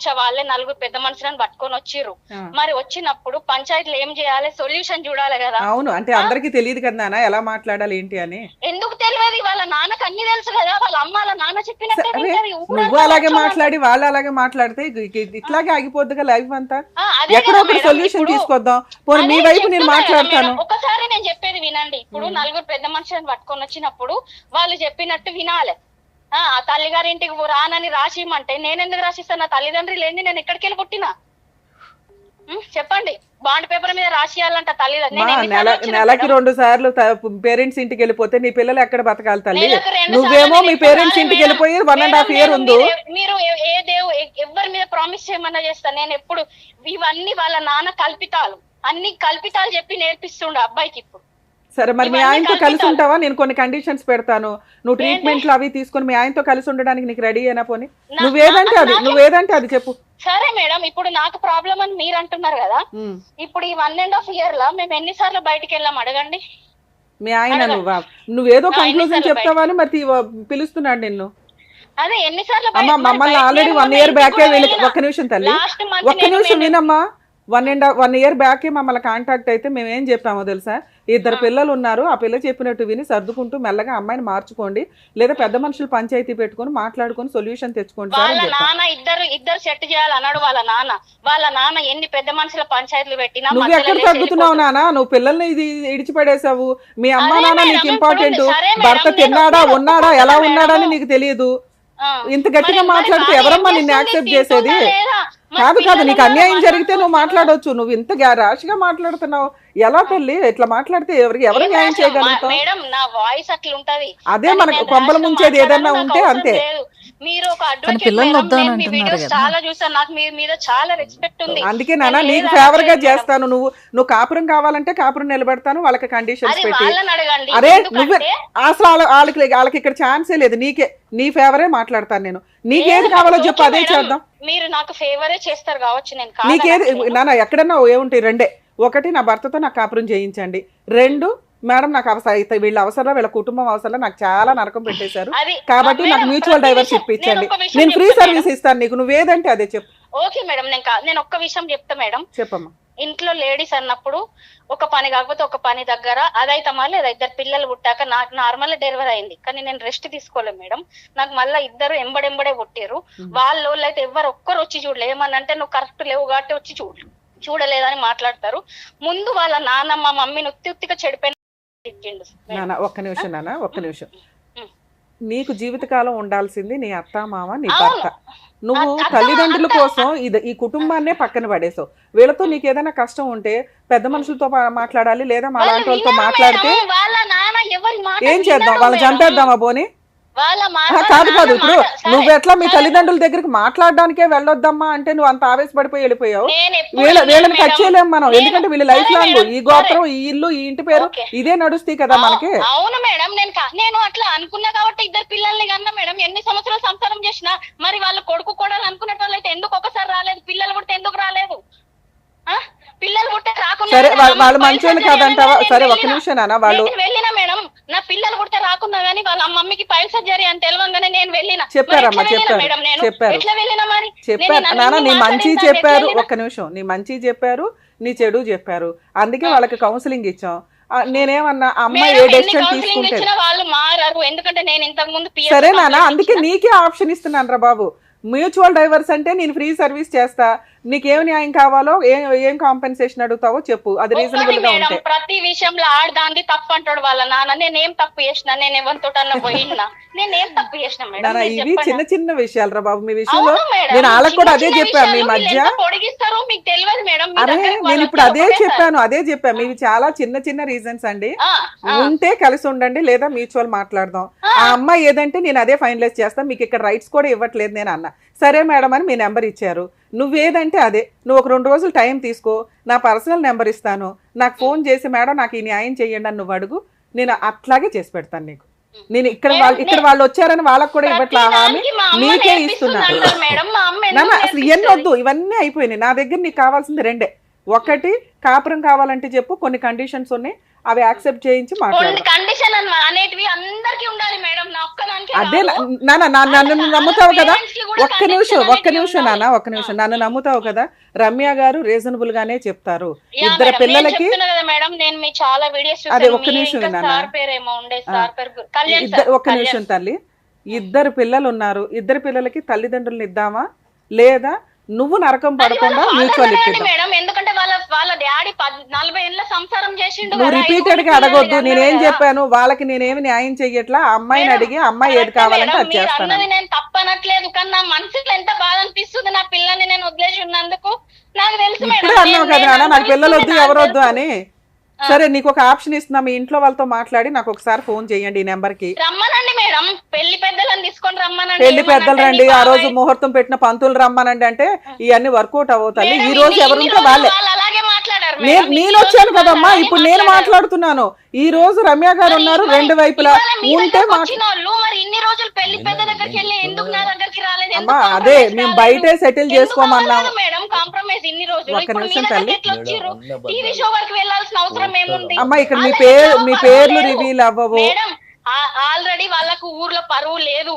4 పెద్ద మనుషులను పట్టుకొని వచ్చిర్రు, మరి వచ్చినప్పుడు పంచాయతీలు ఏం చేయాలి, సొల్యూషన్ చూడాలి కదా. అవును, అంటే అందరికి తెలియదు కదా నాన్న ఎలా మాట్లాడాలి ఏంటి అని. ఎందుకు తెలియదు, వాళ్ళ నాన్నకు అన్ని తెలుసు కదా, వాళ్ళ అమ్మ వాళ్ళ నాన్న చెప్పినట్టే. నువ్వు అలాగే మాట్లాడి వాళ్ళు అలాగే మాట్లాడితే ఇట్లాగే ఆగిపోద్దిగా లైఫ్ అంతా. ఎక్కడో ఒకటి సొల్యూషన్ తీసుకొద్దాం. పోనీ మీ వైపు నేను మాట్లాడతాను. ఒకసారి నేను చెప్పేది వినండి. ఇప్పుడు 4 పెద్ద మనుషులను పట్టుకొని వచ్చినప్పుడు వాళ్ళు చెప్పినట్టు వినాలి. ఆ తల్లిగారింటికి రానని రాసిమంటే నేను ఎందుకు రాసిస్తాను? నా తల్లిదండ్రులు లేని నేను ఎక్కడికి వెళ్ళి పుట్టినా చెప్పండి. బాండ్ పేపర్ మీద రాసియాలంట తల్లిదండ్రులు. నెలకి 2 సార్లు పేరెంట్స్ ఇంటికి వెళ్ళిపోతే నీ పిల్లలు ఎక్కడ బతకాలి తల్లి? నువ్వేమో మీ పేరెంట్స్ ఇంటికి వెళ్ళిపోయి 1.5 years ఉంది. మీరు ఎవరి మీద ప్రామిస్ చేయమన్నా చేస్తాను. నేను ఎప్పుడు ఇవన్నీ వాళ్ళ నాన్న కల్పితాలు, అన్ని కల్పితాలు చెప్పి నేర్పిస్తుండే అబ్బాయికి. ఇప్పుడు సరే మరి మీ ఆయనతో కలిసి ఉంటావా? నేను కొన్ని కండిషన్స్ పెడతాను, నువ్వు ట్రీట్మెంట్లు అవి తీసుకొని మీ ఆయనతో కలిసి ఉండడానికి నీకు రెడీ అయినా? పోనీ నువ్వేదంటే అది చెప్పు. సరే మేడం, ఇప్పుడు నాకు ప్రాబ్లం అని మీరు అంటున్నారు కదా, ఇప్పుడు ఈ 1.5 years లో మేము ఎన్నిసార్లు బయటికి వెళ్ళాం అడగండి. మీ ఆయన నువ్వేదో కంక్లూజన్ చెప్తావని మరి పిలుస్తున్నాడు నిన్ను. అదే ఎన్నిసార్లు మమ్మల్ని ఆల్రెడీ 1 year బ్యాకే ఒక్క నిమిషం తల్లి, ఒక్క నిమిషం వినమ్మా. 1 year బ్యాకే మమ్మల్ని కాంటాక్ట్ అయితే మేము ఏం చెప్పామో తెలుసా? 2 పిల్లలు ఉన్నారు, ఆ పిల్ల చెప్పినట్టు విని సర్దుకుంటూ మెల్లగా అమ్మాయిని మార్చుకోండి, లేదా పెద్ద మనుషులు పంచాయతీ పెట్టుకొని మాట్లాడుకొని సొల్యూషన్ తెచ్చుకోండి. వాళ్ళ నాన్న ఇద్దరు సెట్ చేయాలన్నాడు. వాళ్ళ నాన్న ఎన్ని పెద్ద మనుషుల పంచాయతీలు పెట్టినా నువ్వు ఎక్కడ తగ్గుతున్నావు నాన్న? నువ్వు పిల్లల్ని ఇది ఇడిచిపడేసావు. మీ అమ్మా నాన్న నీకు ఇంపార్టెంట్, భర్త తిన్నాడా ఉన్నాడా ఎలా ఉన్నాడని నీకు తెలియదు. ఇంత గట్టిగా మాట్లాడితే ఎవరమ్మా నిన్ను యాక్సెప్ట్ చేసేది? కాదు నీకు అన్యాయం జరిగితే నువ్వు మాట్లాడవచ్చు, నువ్వు ఇంత ర్యాష్గా మాట్లాడుతున్నావు. ఎలా తల్లి ఇట్లా మాట్లాడితే ఎవరు న్యాయం చేయగలుగుతావు? అదే మనకు కొంపలు ముంచేది ఏదన్నా ఉంటే అంతే. మీరు ఒక కానీ అడ్వకేట్ పిల్లల్ని మేడం, వద్దు అని నేను మీ అంటున్నారు వీడియోస్ కదా. చాలా చూసాను, నాకు మీ మీద చాలా రెస్పెక్ట్ ఉంది. అందుకే నాన్న నేను నీకు ఏది ఫేవర్ గా అనట్లేదు చేస్తాను. నువ్వు కాపురం కావాలంటే కాపురం నిలబెడతాను, వాళ్ళకి కండిషన్స్ అది పెట్టి. వాళ్ళని అడగండి. అరే నువ్వే ఎందుకంటే అసలు వాళ్ళకి ఇక్కడ ఛాన్సే లేదు. నీ ఫేవరే మాట్లాడతాను నేను. నీకేది లేదు, కావాలో ఓకే చెప్పు, అదే మేడం, చేద్దాం. మీరు నాకు ఫేవరే చేస్తారు కావచ్చు, నేను నీకేది కాదనట్లేదు. నాన్న ఎక్కడన్నా ఏముంటాయి రెండే. ఒకటి, నా భర్తతో నాకు కాపురం చేయించండి. 2, మేడం నాకు వీళ్ళ అవసరం, వీళ్ళ కుటుంబం అవసరం, నాకు చాలా నరకం పెట్టేశారు అది కాబట్టి మేడం, నాకు మ్యూచువల్ ప్రతి డైవర్స్ విషయం- ఇప్పించండి. నేను ఒక విషయం నేను ఫ్రీ చెప్తా సర్వీస్ ఇస్తాను నీకు, నువ్వేదంటే అదే చెప్పు. ఓకే మేడం, నేను ఒక్క విషయం చెప్తా మేడం. చెప్పమ్మా. ఇంట్లో లేడీస్ అన్నప్పుడు ఒక పని కాకపోతే ఒక పని దగ్గర అదైతమా లేదా, 2 పిల్లలు పుట్టాక నాకు నార్మల్ డెలివరీ అయింది, కానీ నేను రెస్ట్ తీసుకోలేదు మేడం. నాకు మళ్ళీ 2 ఎంబడెంబడే పుట్టారు. వాళ్ళు అయితే ఎవరు ఒక్కరు వచ్చి చూడలేదు. ఏమనంటే నువ్వు కరెక్ట్ లేవు కాబట్టి వచ్చి చూడలేదని మాట్లాడతారు. ముందు వాళ్ళ నాన్న మా మమ్మీని ఉత్తిగా చెడిపోయిన నాన్న ఒక్క నిమిషం. నీకు జీవితకాలం ఉండాల్సింది నీ అత్త మామ నీ భర్త. నువ్వు తల్లిదండ్రుల కోసం ఈ కుటుంబాన్నే పక్కన పడేసావు. వీళ్ళతో నీకు ఏదైనా కష్టం ఉంటే పెద్ద మనుషులతో మాట్లాడాలి, లేదా మా లాంటి వాళ్ళతో మాట్లాడితే వాళ్ళ నాన్న ఎవరి మాట ఏం చేద్దాం? వినరు వాళ్ళని మేడం. చంపేద్దామా పోనీ? వాళ్ళ మాట కాదు నాన్న ఇప్పుడు మాట- సరే, నువ్వు ఎట్లా మీ సరే తల్లిదండ్రుల దగ్గరికి మాట్లాడడానికే వెళ్ళొద్దమ్మా అంటే నువ్వు అంత ఆవేశపడిపోయి వెళ్ళిపోయావు. నేను ఎప్పుడు వీళ్ళని వెళ్ళను టచ్ మేడం. చేయలేము మనం, నేను- ఎందుకంటే వీళ్ళు లైఫ్ సరే లాంగ్ మేడం, ఈ గోత్రం, ఈ ఇల్లు, ఈ ఇంటి పేరు ఓకే. ఇదే నడుస్తాయి కదా మనకి. అవును మేడం, నేను అట్లా అనుకున్నా కాబట్టి 2 పిల్లల్ని కన్నా మేడం. ఎన్ని సంవత్సరాలు సంసారం చేసినా మరి వాళ్ళ కొడుకు కూడా అనుకునే వాళ్ళు అయితే ఎందుకు ఒకసారి రాలేదు? పిల్లలు పుడితే ఎందుకు రాలేదు? పిల్లలు పుట్టే రాకుండా సరే వాళ్ళు మంచోళ్ళు కాదంటావా? సరే ఒక్క నిమిషం నాన్న, వాళ్ళు వెళ్ళినా మేడం, నా పిల్లలు పుడితే రాకున్నా గానీ వాళ్ళ మమ్మీకి పైల్ సర్జరీ అని తెలియగానే నేను వెళ్ళినా. చెప్పారమ్మా, మరి ఎట్లా వెళ్ళినా చెప్పారు మేడం నేను? చెప్పారు ఎట్లా వెళ్ళినా మరి? చెప్పారు నేను నాన్న, నీ అన్ని మంచి మాట్లాడేదాన్ని చెప్పారు. ఎట్లా ఒక్క నిమిషం, నీ మంచి చెప్పారు, నీ చెడు చెప్పారు, అందుకే వాళ్ళకి కౌన్సిలింగ్ ఇచ్చాం. నేనేమన్నా అమ్మాయి ఏ మేడం, ఎన్ని డెసిషన్ కౌన్సిలింగ్ తీసుకుంటే ఇచ్చినా వాళ్ళు మారారు. ఎందుకంటే నేను ఇంతకు ముందు సరే నాన్న, అందుకే నీకే ఆప్షన్ ఇస్తున్నాను రా బాబు. మ్యూచువల్ డైవర్స్ అంటే నేను ఫ్రీ సర్వీస్ చేస్తా, నీకేం న్యాయం కావాలో ఏం కాంపెన్సేషన్ అడుగుతావో చెప్పు, అది రీజనబుల్ గా ఉంటే. ప్రతి విషయంలో ఆడదాంది తప్పు అంటాడు వాళ్ళ నాన్న. నేనేం తప్పు చేసినా? నేను ఎవరితో పోయినా? నేనేం తప్పు చేసినా మేడం? నాన్న మీరు ఇవి చెప్పండి. చిన్న చిన్న విషయాలు రా బాబు. మీ విషయంలో అవును మేడం, నేను వాళ్ళకి కూడా అదే చిన్న చిన్న చెప్పాను మీ విషయాలు మధ్య. వీళ్ళు ఎంత పొడిగిస్తారో మీకు తెలియదు మేడం. మీ అరే దగ్గరికి నేను వాళ్ళు ఇప్పుడు అదే వచ్చి చెప్పాను ఇవి చాలా చిన్న చిన్న రీజన్స్ అండి. ఆ, ఉంటే కలిసి ఉండండి, లేదా మ్యూచువల్ మాట్లాడదాం. ఆ అమ్మాయి ఏదంటే నేను అదే ఫైనలైజ్ చేస్తాను, మీకు ఇక్కడ రైట్స్ కూడా ఇవ్వట్లేదు నేను అన్న. సరే మేడం అని మీ నెంబర్ ఇచ్చారు. నువ్వేదంటే అదే, నువ్వు ఒక 2 రోజులు టైం తీసుకో, నా పర్సనల్ నెంబర్ ఇస్తాను, నాకు ఫోన్ చేసి మేడం నాకు ఈ న్యాయం చెయ్యండి అని నువ్వు అడుగు, నేను అట్లాగే చేసి పెడతాను నీకు. నేను ఇక్కడ వాళ్ళు వచ్చారని వాళ్ళకి కూడా ఇవ్వట్లా హామీ, ప్రతిదానికి మా అమ్మ నీకే నేర్పిస్తుంది ఇస్తున్నా. అంటారు మేడం. మా అమ్మ ఎందుకు నాన్న అసలు నేర్పిస్తుంది? వద్దు, ఇవన్నీ అయిపోయినాయి. నా దగ్గర నీకు కావాల్సింది 2. ఒకటి, కాపురం కావాలంటే చెప్పు, కొన్ని కండిషన్స్ ఉన్నాయి, అవి యాక్సెప్ట్ చేయించి మాట్లాడు. కండిషన్ అనేటివి అందరికి ఉండాలి మేడం, నా ఒక్కదానికి అదే కాదు. నన్ను నమ్ముతావు కదా? Parents కి కూడా ఒక్క condition నిమిషం అనేటివి నాన్న, ఉండాలి. ఒక్క నిమిషం. నన్ను నమ్ముతావు కదా? రమ్య గారు రీజనబుల్ గానే చెప్తారు. యా ఇద్దరు మేడం, పిల్లలకి నేను చెప్తున్నా కదా మేడం, నేను మీ చాలా వీడియోస్ అదే, చూసాను. ఒక్క మీరు నిమిషం ఇంకా విన్నానా? సార్ పేరేమో ఉండే, సార్ పేరు కళ్యాణ్ ఒక్క నిమిషం తల్లి. 2 పిల్లలు ఉన్నారు, 2 పిల్లలకి తల్లిదండ్రులను ఇద్దామా, లేదా నువ్వు నరకం పడకుండా మ్యూచువల్ ఇప్పిద్దాం? మేడం, ఎందుకంటే వాళ్ళ డాడీ 40 ఏళ్ళ సంసారం చేసిండు. నువ్వు రిపీటెడ్ గా అడగొద్దు. నేనేం చెప్పాను వాళ్ళకి, నేనేమి న్యాయం చెయ్యట్లా. అమ్మాయిని అడిగి అమ్మాయి ఏది కావాలంటే అది చేస్తాను. అన్నది నేను తప్పనట్లేదు, కానీ నా మనసులో ఎంత బాధ అనిపిస్తుంది నా పిల్లల్ని నేను వదిలేసి ఉన్నందుకు. నాకు తెలుసు మేడం, ఇప్పుడే అన్నావు కదా నాన్న నాకు పిల్లలు వద్దు ఎవరొద్దు అని. సరే నీకు ఒక ఆప్షన్ ఇస్తున్నా, మీ ఇంట్లో వాళ్ళతో మాట్లాడి నాకు ఒకసారి ఫోన్ చేయండి ఈ నెంబర్ కి. రమ్మనండి మేడం, పెళ్లి పెద్దలను తీసుకొని రమ్మనండి. పెళ్లి పెద్దలు రండి, ఆ రోజు ముహూర్తం పెట్టిన పంతులు రమ్మనండి అంటే ఇవన్నీ వర్కౌట్ అవుతాయి. ఈ రోజు ఎవరుంటే వాళ్ళే. అలాగే మాట్లాడారు. నేను వచ్చాను కదమ్మా, ఇప్పుడు నేను మాట్లాడుతున్నాను. ఈ రోజు రమ్య గారు ఉన్నారు, 2 వైపులా ఉంటే మరి ఇన్ని రోజులు పెళ్లి పెద్ద దగ్గరికి వెళ్ళి ఎందుకు నా దగ్గరికి రాలేదు? అమ్మా అదే మేము బయటే సెటిల్ చేసుకోమన్నాం మేడం. కాంప్రమైజ్ ఇన్ని రోజులు, ఒక్క నిమిషం తల్లి. టీవీ షో వరకు వెళ్ళాల్సిన అవసరం ఏముంది? అమ్మా ఇక్కడ మీ పేర్లు రివీల్ అవ్వవు మేడం. ఆల్రెడీ వాళ్ళకు ఊర్లో పరువు లేదు,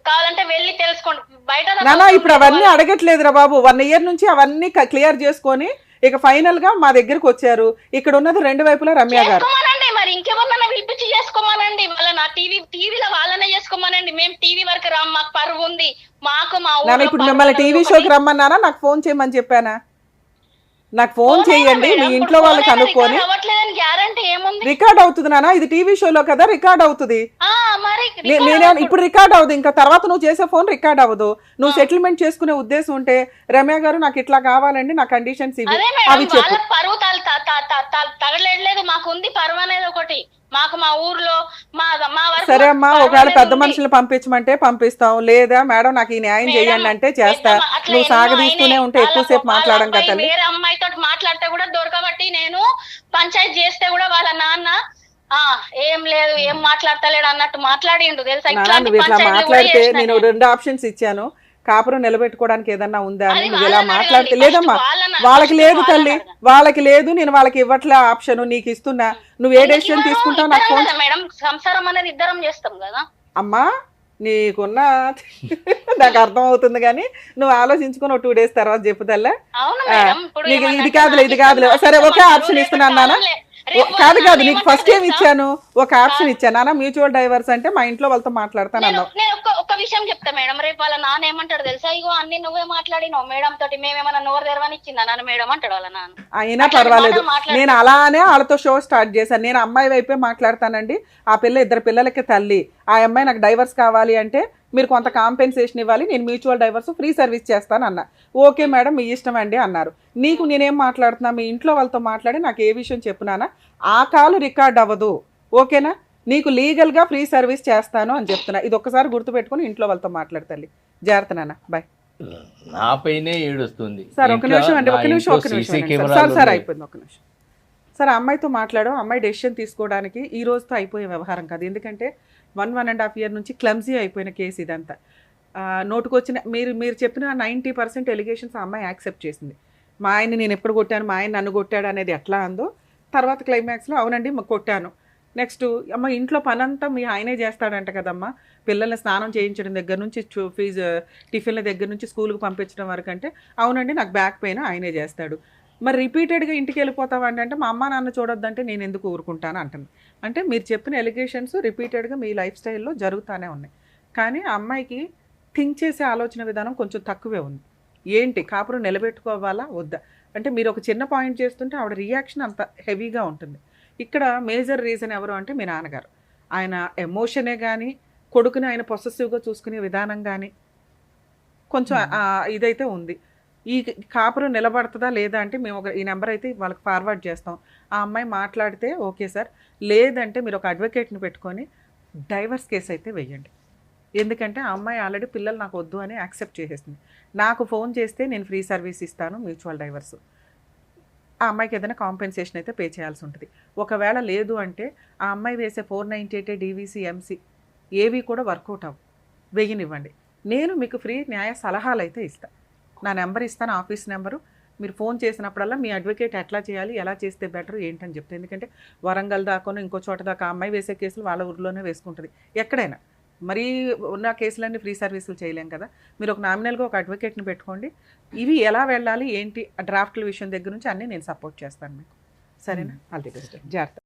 కావాలంటే వెళ్ళి తెలుసుకోండి బయట. నానా ఇప్పుడు అవన్నీ అడగట్లేదురా బాబు. 1 year నుంచి అవన్నీ క్లియర్ చేసుకొని ఇక ఫైనల్ గా మా దగ్గరకు వచ్చారు. ఇక్కడ ఉన్నది 2 వైపులా రమ్య గారు. చేసుకోమనండి, మరి ఇంకెవరన్నా పిలిపించి చేసుకోమనండి. వాళ్ళ నా టీవీలో వాళ్ళనే చేసుకోమనండి. మేము టీవీ వరకు రామ్, మాకు పరువు ఉంది. మాకు మా నాన్న ఇప్పుడు మిమ్మల్ని టీవీ షోకి రమ్మన్నానా, నాకు ఫోన్ చేయమని చెప్పానా? నాకు ఫోన్ చేయండి, మీ ఇంట్లో వాళ్ళకి అనుకోని. గ్యారంటీ ఏముంది? రికార్డ్ అవుతుంది నాన్న, ఇది టీవీ షోలో కదా, రికార్డ్ అవుతుంది. మరి నేనే ఇప్పుడు రికార్డ్ అవ్వదు, ఇంకా తర్వాత నువ్వు చేసే ఫోన్ రికార్డ్ అవ్వదు. నువ్వు సెటిల్మెంట్ చేసుకునే ఉద్దేశం ఉంటే రమ్య గారు నాకు ఇట్లా కావాలండి, నా కండిషన్స్ ఇవి, అవి చెప్పు. పరువు తగలేదు, మాకు ఉంది పరువు అనేది ఒకటి. మాకు మా ఊర్లో మా వరకు సరే అమ్మా, పర్వాలేదు ఒకవేళ పెద్ద ఉంది. మనుషులు పంపించమంటే పంపిస్తాం, లేదా మేడం నాకు ఈ న్యాయం చేయండి అంటే చేస్తా. అట్లా నువ్వు ఎన్నో సాగదీస్తూనే అయినాయి. ఉంటే ఎక్కువసేపు వాళ్ళ మాట్లాడడం అబ్బాయి కదా. వేరే అమ్మాయితో మాట్లాడితే కూడా దొరకబట్టి నేను పంచాయతీ చేస్తే కూడా వాళ్ళ నాన్న ఏం లేదు ఏం మాట్లాడతలేడు అన్నట్టు మాట్లాడిండు తెలుసా. నాన్న ఇట్లాంటి నువ్వు ఇట్లా పంచాయతీలు కూడా మాట్లాడితే చేసినా నేను నేను. 2 ఆప్షన్స్ ఇచ్చాను, కాపురం నిలబెట్టుకోవడానికి ఏదన్నా ఉందా అని. అది నువ్వు ఇలా వాళ్ళని మాట్లాడితే అడగాలి. లేదమ్మా, First వాళ్ళని- వాళ్ళకి first లేదు వాళ్ళని తల్లి, అడగాలి. వాళ్ళకి లేదు, నేను వాళ్ళకి ఇవ్వట్లే ఆప్షన్, నీకు ఇస్తున్నా, నువ్వు ఏ డెసిషన్ తీసుకుంటావు నాకు ఫోన్. మేడం సంసారం అనేది ఇద్దరం చేస్తాం కదా. అమ్మా నీకున్న నాకు అర్థం అవుతుంది, కానీ నువ్వు ఆలోచించుకుని ఒక 2 days తర్వాత చెప్పుతల్లా. అవును మేడం. ఇప్పుడు నీకు ఇది ఏమన్నా కాదులే, ఇది కాదులే, నాకు సరే ఒకే ఇష్టం ఆప్షన్ లేదు, ఇస్తున్నాను నాన్న. రేపు కాదు నాన్న నీకు ఫస్ట్ ఏం ఏమంటారు ఇచ్చాను, ఒక ఆప్షన్ ఇచ్చాను నాన్న, మ్యూచువల్ డైవర్స్ అంటే మా ఇంట్లో వాళ్ళతో మాట్లాడతాను నేను అన్నావు. నేను ఒక విషయం చెప్తా మేడం. రేపు వాళ్ళ నాన్న ఏమంటాడు తెలుసా, ఇగో అన్ని నువ్వే మాట్లాడినావు మేడం తోటి, మేమేమన్నా నోరు తెరవనిచ్చిందా నాన్న మేడం అంటాడు వాళ్ళ నాన్న. అయినా అట్లాంటి పర్వాలేదు, మాటలు మాట్లాడతాడు. నేను అలానే వాళ్ళతో షో స్టార్ట్ చేశాను. నేను అమ్మాయి వైపే మాట్లాడతానండి, ఆ పిల్ల 2 పిల్లలకి తల్లి, ఆ అమ్మాయి నాకు డైవర్స్ కావాలి అంటే మీరు కొంత కాంపెన్సేషన్ ఇవ్వాలి, నేను మ్యూచువల్ డైవర్స్ ఫ్రీ సర్వీస్ చేస్తాను అన్న. ఓకే మేడం మీ ఇష్టం అండి అన్నారు. నీకు నేనేం మాట్లాడుతున్నా, మీ ఇంట్లో వాళ్ళతో మాట్లాడి నాకు ఏ విషయం చెప్పునానా, ఆ కాల్ రికార్డ్ అవ్వదు, ఓకేనా, నీకు లీగల్గా ఫ్రీ సర్వీస్ చేస్తాను అని చెప్తున్నా. ఇది ఒక్కసారి గుర్తుపెట్టుకుని ఇంట్లో వాళ్ళతో మాట్లాడతాలి. జాగ్రత్త నాన్న, బాయ్. నా పైనే ఏడుస్తుంది. సార్ ఒక నిమిషం అండి, ఒక నిమిషం, ఒక CC నిమిషం కెమెరాలు సార్ ఉన్నాయి. అయిపోయింది, ఒక నిమిషం సార్. అమ్మాయితో మాట్లాడడం, అమ్మాయి డెసిషన్ తీసుకోవడానికి ఈ రోజుతో అయిపోయే వ్యవహారం కాదు. ఎందుకంటే 1.5 year నుంచి క్లమ్జీ అయిపోయిన కేసు ఇదంతా. నోటుకొచ్చిన మీరు చెప్పిన 90% ఎలిగేషన్స్ ఆ అమ్మాయి యాక్సెప్ట్ చేసింది. మా ఆయన్ని నేను ఎప్పుడు కొట్టాను, మా ఆయన నన్ను కొట్టాడు అనేది ఎట్లా అందో, తర్వాత క్లైమాక్స్లో అవునండి కొట్టాను. నెక్స్ట్ అమ్మ ఇంట్లో పనంతా మీ ఆయనే చేస్తాడంట కదమ్మా, పిల్లల్ని స్నానం చేయించడం దగ్గర నుంచి ఫీజు టిఫిన్ల దగ్గర నుంచి స్కూల్కి పంపించడం వరకు అంటే, అవునండి నాకు బ్యాక్ పెయిన్ ఆయనే చేస్తాడు. మరి రిపీటెడ్గా ఇంటికి వెళ్ళిపోతావండి అంటే, మా అమ్మ నాన్న చూడొద్దంటే నేను ఎందుకు ఊరుకుంటాను అంటుంది. అంటే మీరు చెప్పిన ఎలిగేషన్స్ రిపీటెడ్గా మీ లైఫ్ స్టైల్లో జరుగుతూనే ఉన్నాయి. కానీ ఆ అమ్మాయికి థింక్ చేసే ఆలోచన విధానం కొంచెం తక్కువే ఉంది. ఏంటి కాపురం నిలబెట్టుకోవాలా వద్దా అంటే, మీరు ఒక చిన్న పాయింట్ చేస్తుంటే ఆవిడ రియాక్షన్ అంత హెవీగా ఉంటుంది. ఇక్కడ మేజర్ రీజన్ ఎవరు అంటే మీ నాన్నగారు. ఆయన ఎమోషనే కానీ, కొడుకుని ఆయన పొసెసివ్గా చూసుకునే విధానం కానీ కొంచెం ఇదైతే ఉంది. ఈ కాపురం నిలబడుతుందా లేదా అంటే మేము ఈ నెంబర్ అయితే వాళ్ళకి ఫార్వర్డ్ చేస్తాం. ఆ అమ్మాయి మాట్లాడితే ఓకే సార్, లేదంటే మీరు ఒక అడ్వకేట్ని పెట్టుకొని డైవర్స్ కేసు అయితే వెయ్యండి. ఎందుకంటే ఆ అమ్మాయి ఆల్రెడీ పిల్లలు నాకు వద్దు అని యాక్సెప్ట్ చేసేసింది. నాకు ఫోన్ చేస్తే నేను ఫ్రీ సర్వీస్ ఇస్తాను మ్యూచువల్ డైవర్స్. ఆ అమ్మాయికి ఏదైనా కాంపెన్సేషన్ అయితే పే చేయాల్సి ఉంటుంది. ఒకవేళ లేదు అంటే ఆ అమ్మాయి వేసే 498 డీవీసీ ఎంసీ ఏవి కూడా వర్కౌట్ అవ్వు, వెయ్యనివ్వండి. నేను మీకు ఫ్రీ న్యాయ సలహాలు అయితే ఇస్తాను. నా నెంబర్ ఇస్తాను, ఆఫీస్ నెంబరు. మీరు ఫోన్ చేసినప్పుడల్లా మీ అడ్వకేట్ ఎట్లా చేయాలి, ఎలా చేస్తే బెటర్ ఏంటని చెప్తే, ఎందుకంటే వరంగల్ దాకాను ఇంకో చోట దాకా అమ్మాయి వేసే కేసులు వాళ్ళ ఊరిలోనే వేసుకుంటుంది. ఎక్కడైనా మరీ ఉన్న కేసులన్నీ ఫ్రీ సర్వీసులు చేయలేం కదా. మీరు ఒక నామినల్గా ఒక అడ్వకేట్ని పెట్టుకోండి. ఇవి ఎలా వెళ్ళాలి ఏంటి డ్రాఫ్ట్ల విషయం దగ్గర నుంచి అన్నీ నేను సపోర్ట్ చేస్తాను మీకు. సరేనా? All the best. జాగ్రత్త.